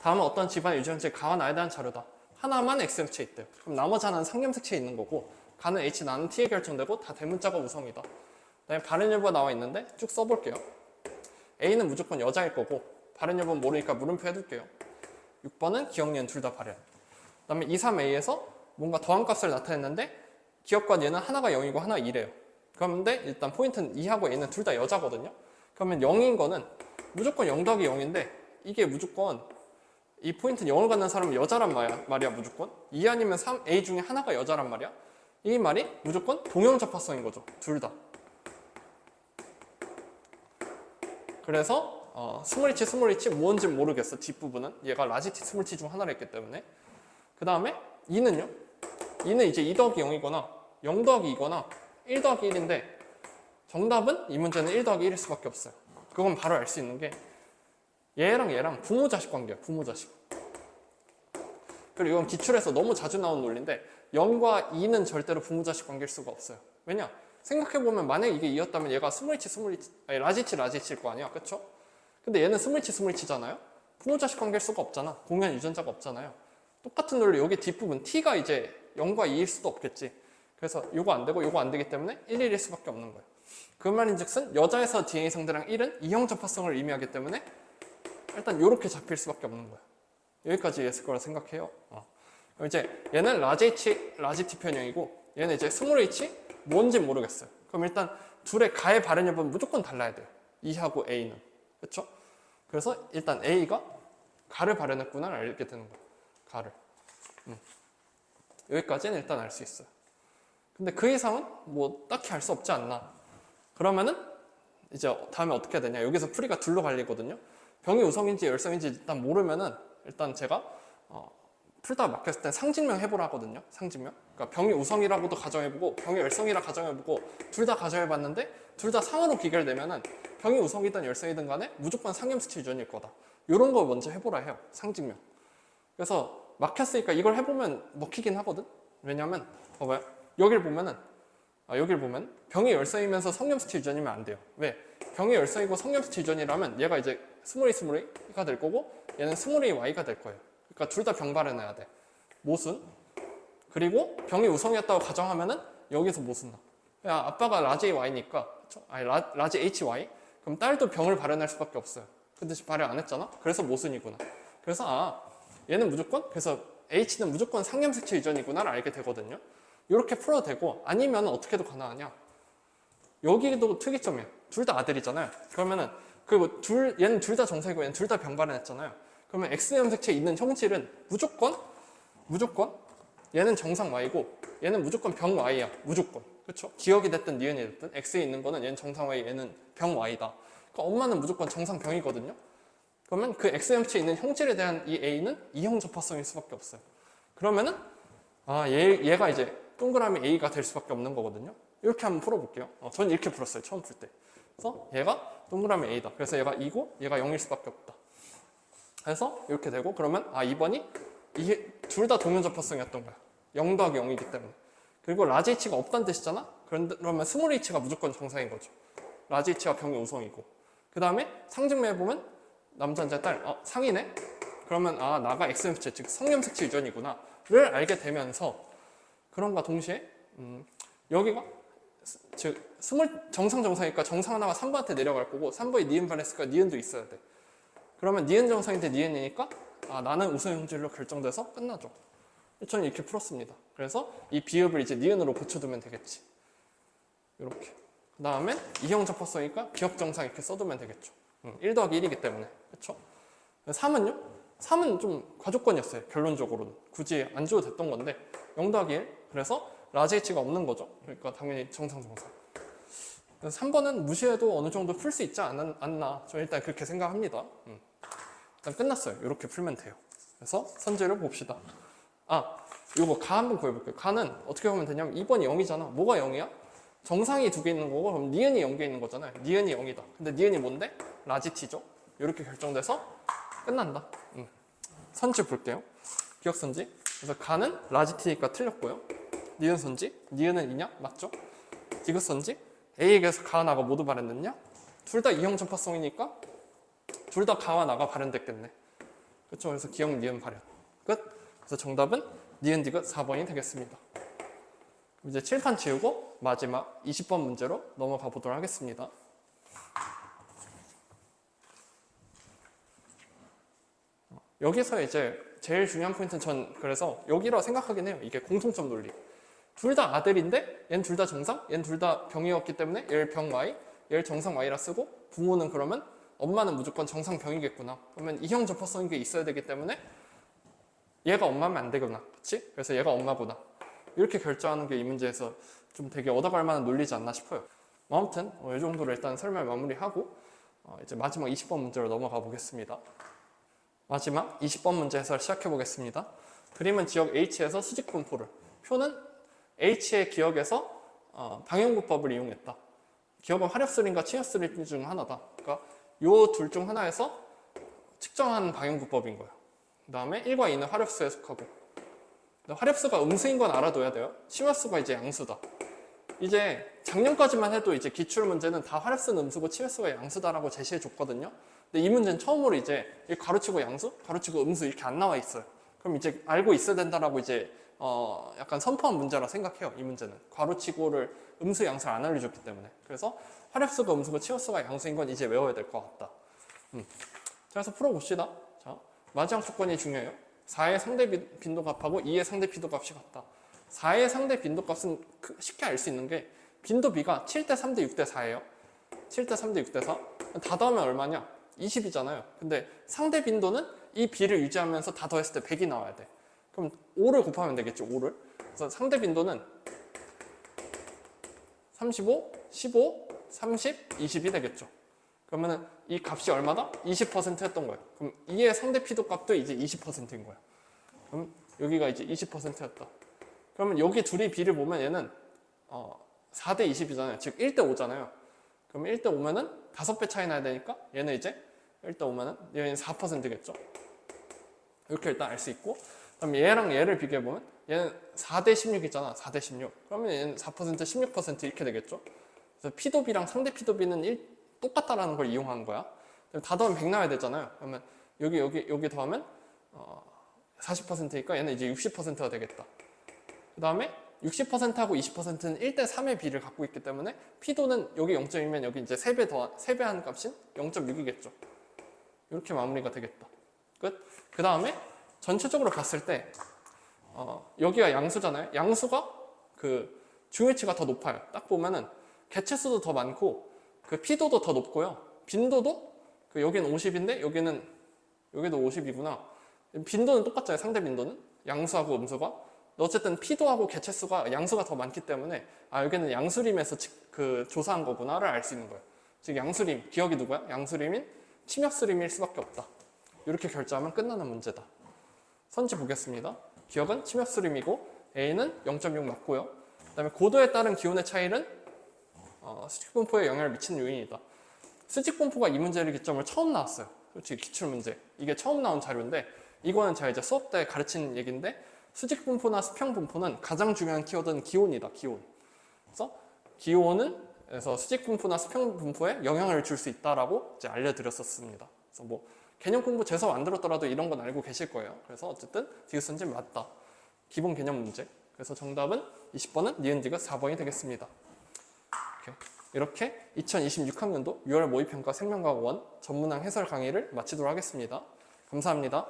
다음은 어떤 집안의 유전자의 가와 나에 대한 자료다. 하나만 XM체에 있대요. 그럼 나머지 하나는 상염색체에 있는 거고 가는 H, 나는 T에 결정되고 다 대문자가 우성이다. 그다음에 발현율부가 나와 있는데 쭉 써볼게요. A는 무조건 여자일 거고 발현율부는 모르니까 물음표 해둘게요. 6번은 기억 니은 둘 다 발현. 그 다음에 2, 3A에서 뭔가 더한 값을 나타냈는데 기억과 얘는 하나가 0이고 하나가 2래요. 그런데 일단 포인트는 2하고 A는 둘 다 여자거든요. 그러면 0인 거는 무조건 0 더하기 0인데 이게 무조건 이 포인트는 0을 갖는 사람은 여자란 말이야 무조건. 2 아니면 3, A 중에 하나가 여자란 말이야. 이 말이 무조건 동형접합성인 거죠. 둘 다. 그래서 스몰 H 뭔지 모르겠어. 뒷부분은 얘가 라지 T 스몰 T 중 하나를 했기 때문에. 그 다음에 2는요 2는 이제 2 더하기 0이거나 0 더하기 2거나 1 더하기 1인데 정답은 이 문제는 1 더하기 1일 수밖에 없어요. 그건 바로 알 수 있는 게 얘랑 부모 자식 관계야. 부모 자식. 그리고 이건 기출에서 너무 자주 나온 논리인데 0과 2는 절대로 부모 자식 관계일 수가 없어요. 왜냐? 생각해보면 만약에 이게 2였다면 얘가 아니 라지치일 거 아니야. 그쵸? 근데 얘는 스몰치잖아요. 부모 자식 관계일 수가 없잖아. 공유한 유전자가 없잖아요. 똑같은 논리 여기 뒷부분 T가 이제 0과 2일 수도 없겠지. 그래서 요거 안 되고 요거 안 되기 때문에 1, 1일 수밖에 없는 거예요. 그 말인즉슨 여자에서 DNA 상대랑 1은 이형 접합성을 의미하기 때문에 일단 요렇게 잡힐 수밖에 없는 거예요. 여기까지 이해했을 거라 생각해요. 그럼 이제 얘는 라지 T 편형이고 얘는 이제 스몰 H 뭔지 모르겠어요. 그럼 일단 둘의 가의 발현율은 무조건 달라야 돼요. 2하고 A는. 그렇죠? 그래서 일단 A가 가를 발현했구나를 알게 되는 거예요. 가를. 여기까지는 일단 알 수 있어요. 근데 그 이상은 뭐 딱히 알 수 없지 않나. 그러면은 이제 다음에 어떻게 해야 되냐. 여기서 풀이가 둘로 갈리거든요. 병이 우성인지 열성인지 일단 모르면은 일단 제가 둘 다 막혔을 땐 상징명 해보라 하거든요. 상징명. 그러니까 병이 우성이라고도 가정해보고 병이 열성이라 가정해보고 둘 다 가정해봤는데 둘 다 상으로 비교되면은 병이 우성이든 열성이든 간에 무조건 상염수치 유전일 거다. 이런 걸 먼저 해보라 해요. 상징명. 그래서 막혔으니까 이걸 해보면 먹히긴 하거든. 왜냐면 봐봐요. 여길 보면 병이 열성이면서 성염수치 유전이면 안 돼요. 왜? 병이 열성이고 성염수치 유전이라면 얘가 이제 스몰이가 될 거고 얘는 스몰이 Y가 될 거예요. 그러니까 둘 다 병 발현해야 돼. 모순. 그리고 병이 우성이었다고 가정하면은 여기서 모순 나. 야, 아빠가 라지 Y니까, 아니 라지 HY. 그럼 딸도 병을 발현할 수밖에 없어요. 근데 지금 발현 안 했잖아. 그래서 모순이구나. 그래서 얘는 무조건 그래서 H는 무조건 상염색체 유전이구나를 알게 되거든요. 이렇게 풀어도 되고 아니면 어떻게도 가능하냐? 여기도 특이점이에요. 둘 다 아들이잖아요. 그러면은 그리고 얘는 둘 다 정상이고 얘는 둘 다 병 발현했잖아요. 그러면 X염색체 있는 형질은 무조건 얘는 정상 Y고 얘는 무조건 병 Y야. 무조건. 그렇죠? 기억이 됐든 니은이 됐든 X에 있는 거는 얘는 정상 Y, 얘는 병 Y다. 그러니까 엄마는 무조건 정상 병이거든요. 그러면 그 X염체에 있는 형질에 대한 이 A는 이형 접합성일 수밖에 없어요. 그러면은 얘가 이제 동그라미 A가 될 수밖에 없는 거거든요. 이렇게 한번 풀어볼게요. 저는 이렇게 풀었어요. 처음 풀 때. 그래서 얘가 동그라미 A다. 그래서 얘가 2고 얘가 0일 수밖에 없다. 그래서 이렇게 되고 그러면 2번이 이게 둘 다 동면 접합성이었던 거야. 0 더하기 0이기 때문에. 그리고 라지 H가 없다는 뜻이잖아? 그러면 스몰 H가 무조건 정상인 거죠. 라지 H가 병의 우성이고. 그 다음에 상징명에 보면 남자, 딸, 상이네? 그러면 나가 X염색체, 즉 성염색체 유전이구나 를 알게 되면서 그런가 동시에 여기가 즉 정상이니까 정상 하나가 3번한테 내려갈 거고 3번이 니은 발했으니까 니은도 있어야 돼. 그러면 니은 정상인데 니은이니까 나는 우성 형질로 결정돼서 끝나죠. 저는 이렇게 풀었습니다. 그래서 이 비읍을 이제 니은으로 고쳐두면 되겠지. 이렇게. 그 다음에 이형 접합성이니까 기억 정상 이렇게 써두면 되겠죠. 1 더하기 1이기 때문에. 그렇죠? 3은요? 3은 좀 과조건이었어요. 결론적으로는. 굳이 안 줘도 됐던 건데 0 더하기 1. 그래서 라지 H가 없는 거죠. 그러니까 당연히 정상. 3번은 무시해도 어느 정도 풀 수 있지 않나. 저는 일단 그렇게 생각합니다. 일단 끝났어요. 이렇게 풀면 돼요. 그래서 선제를 봅시다. 요거 가 한번 구해볼게요. 가는 어떻게 하면 되냐면 2번이 0이잖아. 뭐가 0이야? 정상이 2개 있는 거고 그럼 니은이 0개 있는 거잖아요. 니은이 0이다. 근데 니은이 뭔데? 라지 T죠. 이렇게 결정돼서 끝난다. 선지 볼게요. 기억 선지. 그래서 가는 라지 T니까 틀렸고요. 니은 선지. 니은은 2냐? 맞죠? 디귿 선지. A에게서 가와 나가 모두 발현됐냐? 둘 다 이형 접합성이니까 둘 다 가와 나가 발현됐겠네. 그렇죠? 그래서 기억 니은 발현. 끝. 그래서 정답은 니은 디귿 4번이 되겠습니다. 이제 칠판 지우고 마지막 20번 문제로 넘어가 보도록 하겠습니다. 여기서 이제 제일 중요한 포인트는 전 그래서 여기라고 생각하긴 해요. 이게 공통점 논리. 둘 다 아들인데 얘는 둘 다 정상, 얘는 둘 다 병이었기 때문에 얘를 병 Y, 얘를 정상 Y라 쓰고 부모는 그러면 엄마는 무조건 정상 병이겠구나. 그러면 이형 접합성인 게 있어야 되기 때문에 얘가 엄마면 안 되구나. 그치? 그래서 얘가 엄마구나. 이렇게 결정하는 게 이 문제에서 좀 되게 얻어갈 만한 논리지 않나 싶어요. 아무튼 이 정도로 일단 설명 마무리하고 이제 마지막 20번 문제로 넘어가 보겠습니다. 마지막 20번 문제 해설 시작해 보겠습니다. 그림은 지역 H에서 수직 분포를, 표는 H의 기억에서 방형구법을 이용했다. 기억은 화렵수립과 치엽수립 중 하나다. 그러니까 요 둘 중 하나에서 측정한 방형구법인 거예요. 그 다음에 1과 2는 화렵수에 속하고, 화렵수가 음수인 건 알아둬야 돼요. 치엽수가 이제 양수다. 이제 작년까지만 해도 이제 기출 문제는 다 화렵수는 음수고 치엽수가 양수다라고 제시해 줬거든요. 근데 이 문제는 처음으로 이제 가로치고 양수, 가로치고 음수 이렇게 안 나와 있어요. 그럼 이제 알고 있어야 된다라고 이제 약간 선포한 문제라 생각해요. 이 문제는 가로치고를 음수, 양수를 안 알려줬기 때문에. 그래서 화렵수가 음수고 치엽수가 양수인 건 이제 외워야 될 것 같다. 자, 그래서 풀어봅시다. 자, 마지막 조건이 중요해요. 4의 상대 빈도값하고 2의 상대 빈도값이 같다. 4의 상대 빈도값은 쉽게 알 수 있는 게 빈도 B가 7대 3대 6대 4예요. 7대 3대 6대 4. 다 더하면 얼마냐? 20이잖아요. 근데 상대 빈도는 이 B를 유지하면서 다 더했을 때 100이 나와야 돼. 그럼 5를 곱하면 되겠죠. 5를. 그래서 상대 빈도는 35, 15, 30, 20이 되겠죠. 그러면 이 값이 얼마다? 20%였던 거예요. 그럼 2의 상대 피도 값도 이제 20%인 거야. 그럼 여기가 이제 20%였다. 그러면 여기 둘이 비를 보면 얘는 4대 20이잖아요. 즉 1대 5잖아요. 그럼 1대 5면은 5배 차이 나야 되니까 얘는 이제 1대 5면은 얘는 4%겠죠. 이렇게 일단 알 수 있고, 그럼 얘랑 얘를 비교해 보면 얘는 4대 16이잖아. 4대 16. 그러면 얘는 4% 16% 이렇게 되겠죠. 그래서 P도비랑 상대 P도비는 똑같다라는 걸 이용한 거야. 다 더하면 100 나와야 되잖아요. 그러면 여기 더하면 40%니까 얘는 이제 60%가 되겠다. 그 다음에 60%하고 20%는 1대 3의 비를 갖고 있기 때문에 P도는 여기 0.2면 여기 이제 3배 하는 값인 0.6이겠죠. 이렇게 마무리가 되겠다. 끝. 그 다음에 전체적으로 봤을 때 여기가 양수잖아요. 양수가 그 중요치가 더 높아요. 딱 보면은 개체수도 더 많고 그 P도도 더 높고요. 빈도도 여기는 50인데 여기도 50이구나. 빈도는 똑같잖아요. 상대 빈도는 양수하고 음수가. 어쨌든 P도하고 개체수가 양수가 더 많기 때문에 여기는 양수림에서 조사한 거구나를 알 수 있는 거예요. 즉 양수림, 기억이 누구야? 양수림인 침역수림일 수밖에 없다. 이렇게 결정하면 끝나는 문제다. 선지 보겠습니다. 기억은 침역수림이고 A는 0.6 맞고요. 그 다음에 고도에 따른 기온의 차이는 수직분포에 영향을 미치는 요인이다. 수직분포가 이 문제를 기점으로 처음 나왔어요. 솔직히 기출문제. 이게 처음 나온 자료인데 이거는 제가 이제 수업 때 가르치는 얘기인데 수직분포나 수평분포는 가장 중요한 키워드는 기온이다. 기온. 그래서 기온은 그래서 수직분포나 수평분포에 영향을 줄 수 있다라고 이제 알려드렸었습니다. 그래서 뭐 개념 공부 재수 안 들었더라도 이런 건 알고 계실 거예요. 그래서 어쨌든 디귿선진 맞다. 기본 개념 문제. 그래서 정답은 20번은 니은디귿 4번이 되겠습니다. 이렇게 2026학년도 6월 모의평가 생명과학 1 전문항 해설 강의를 마치도록 하겠습니다. 감사합니다.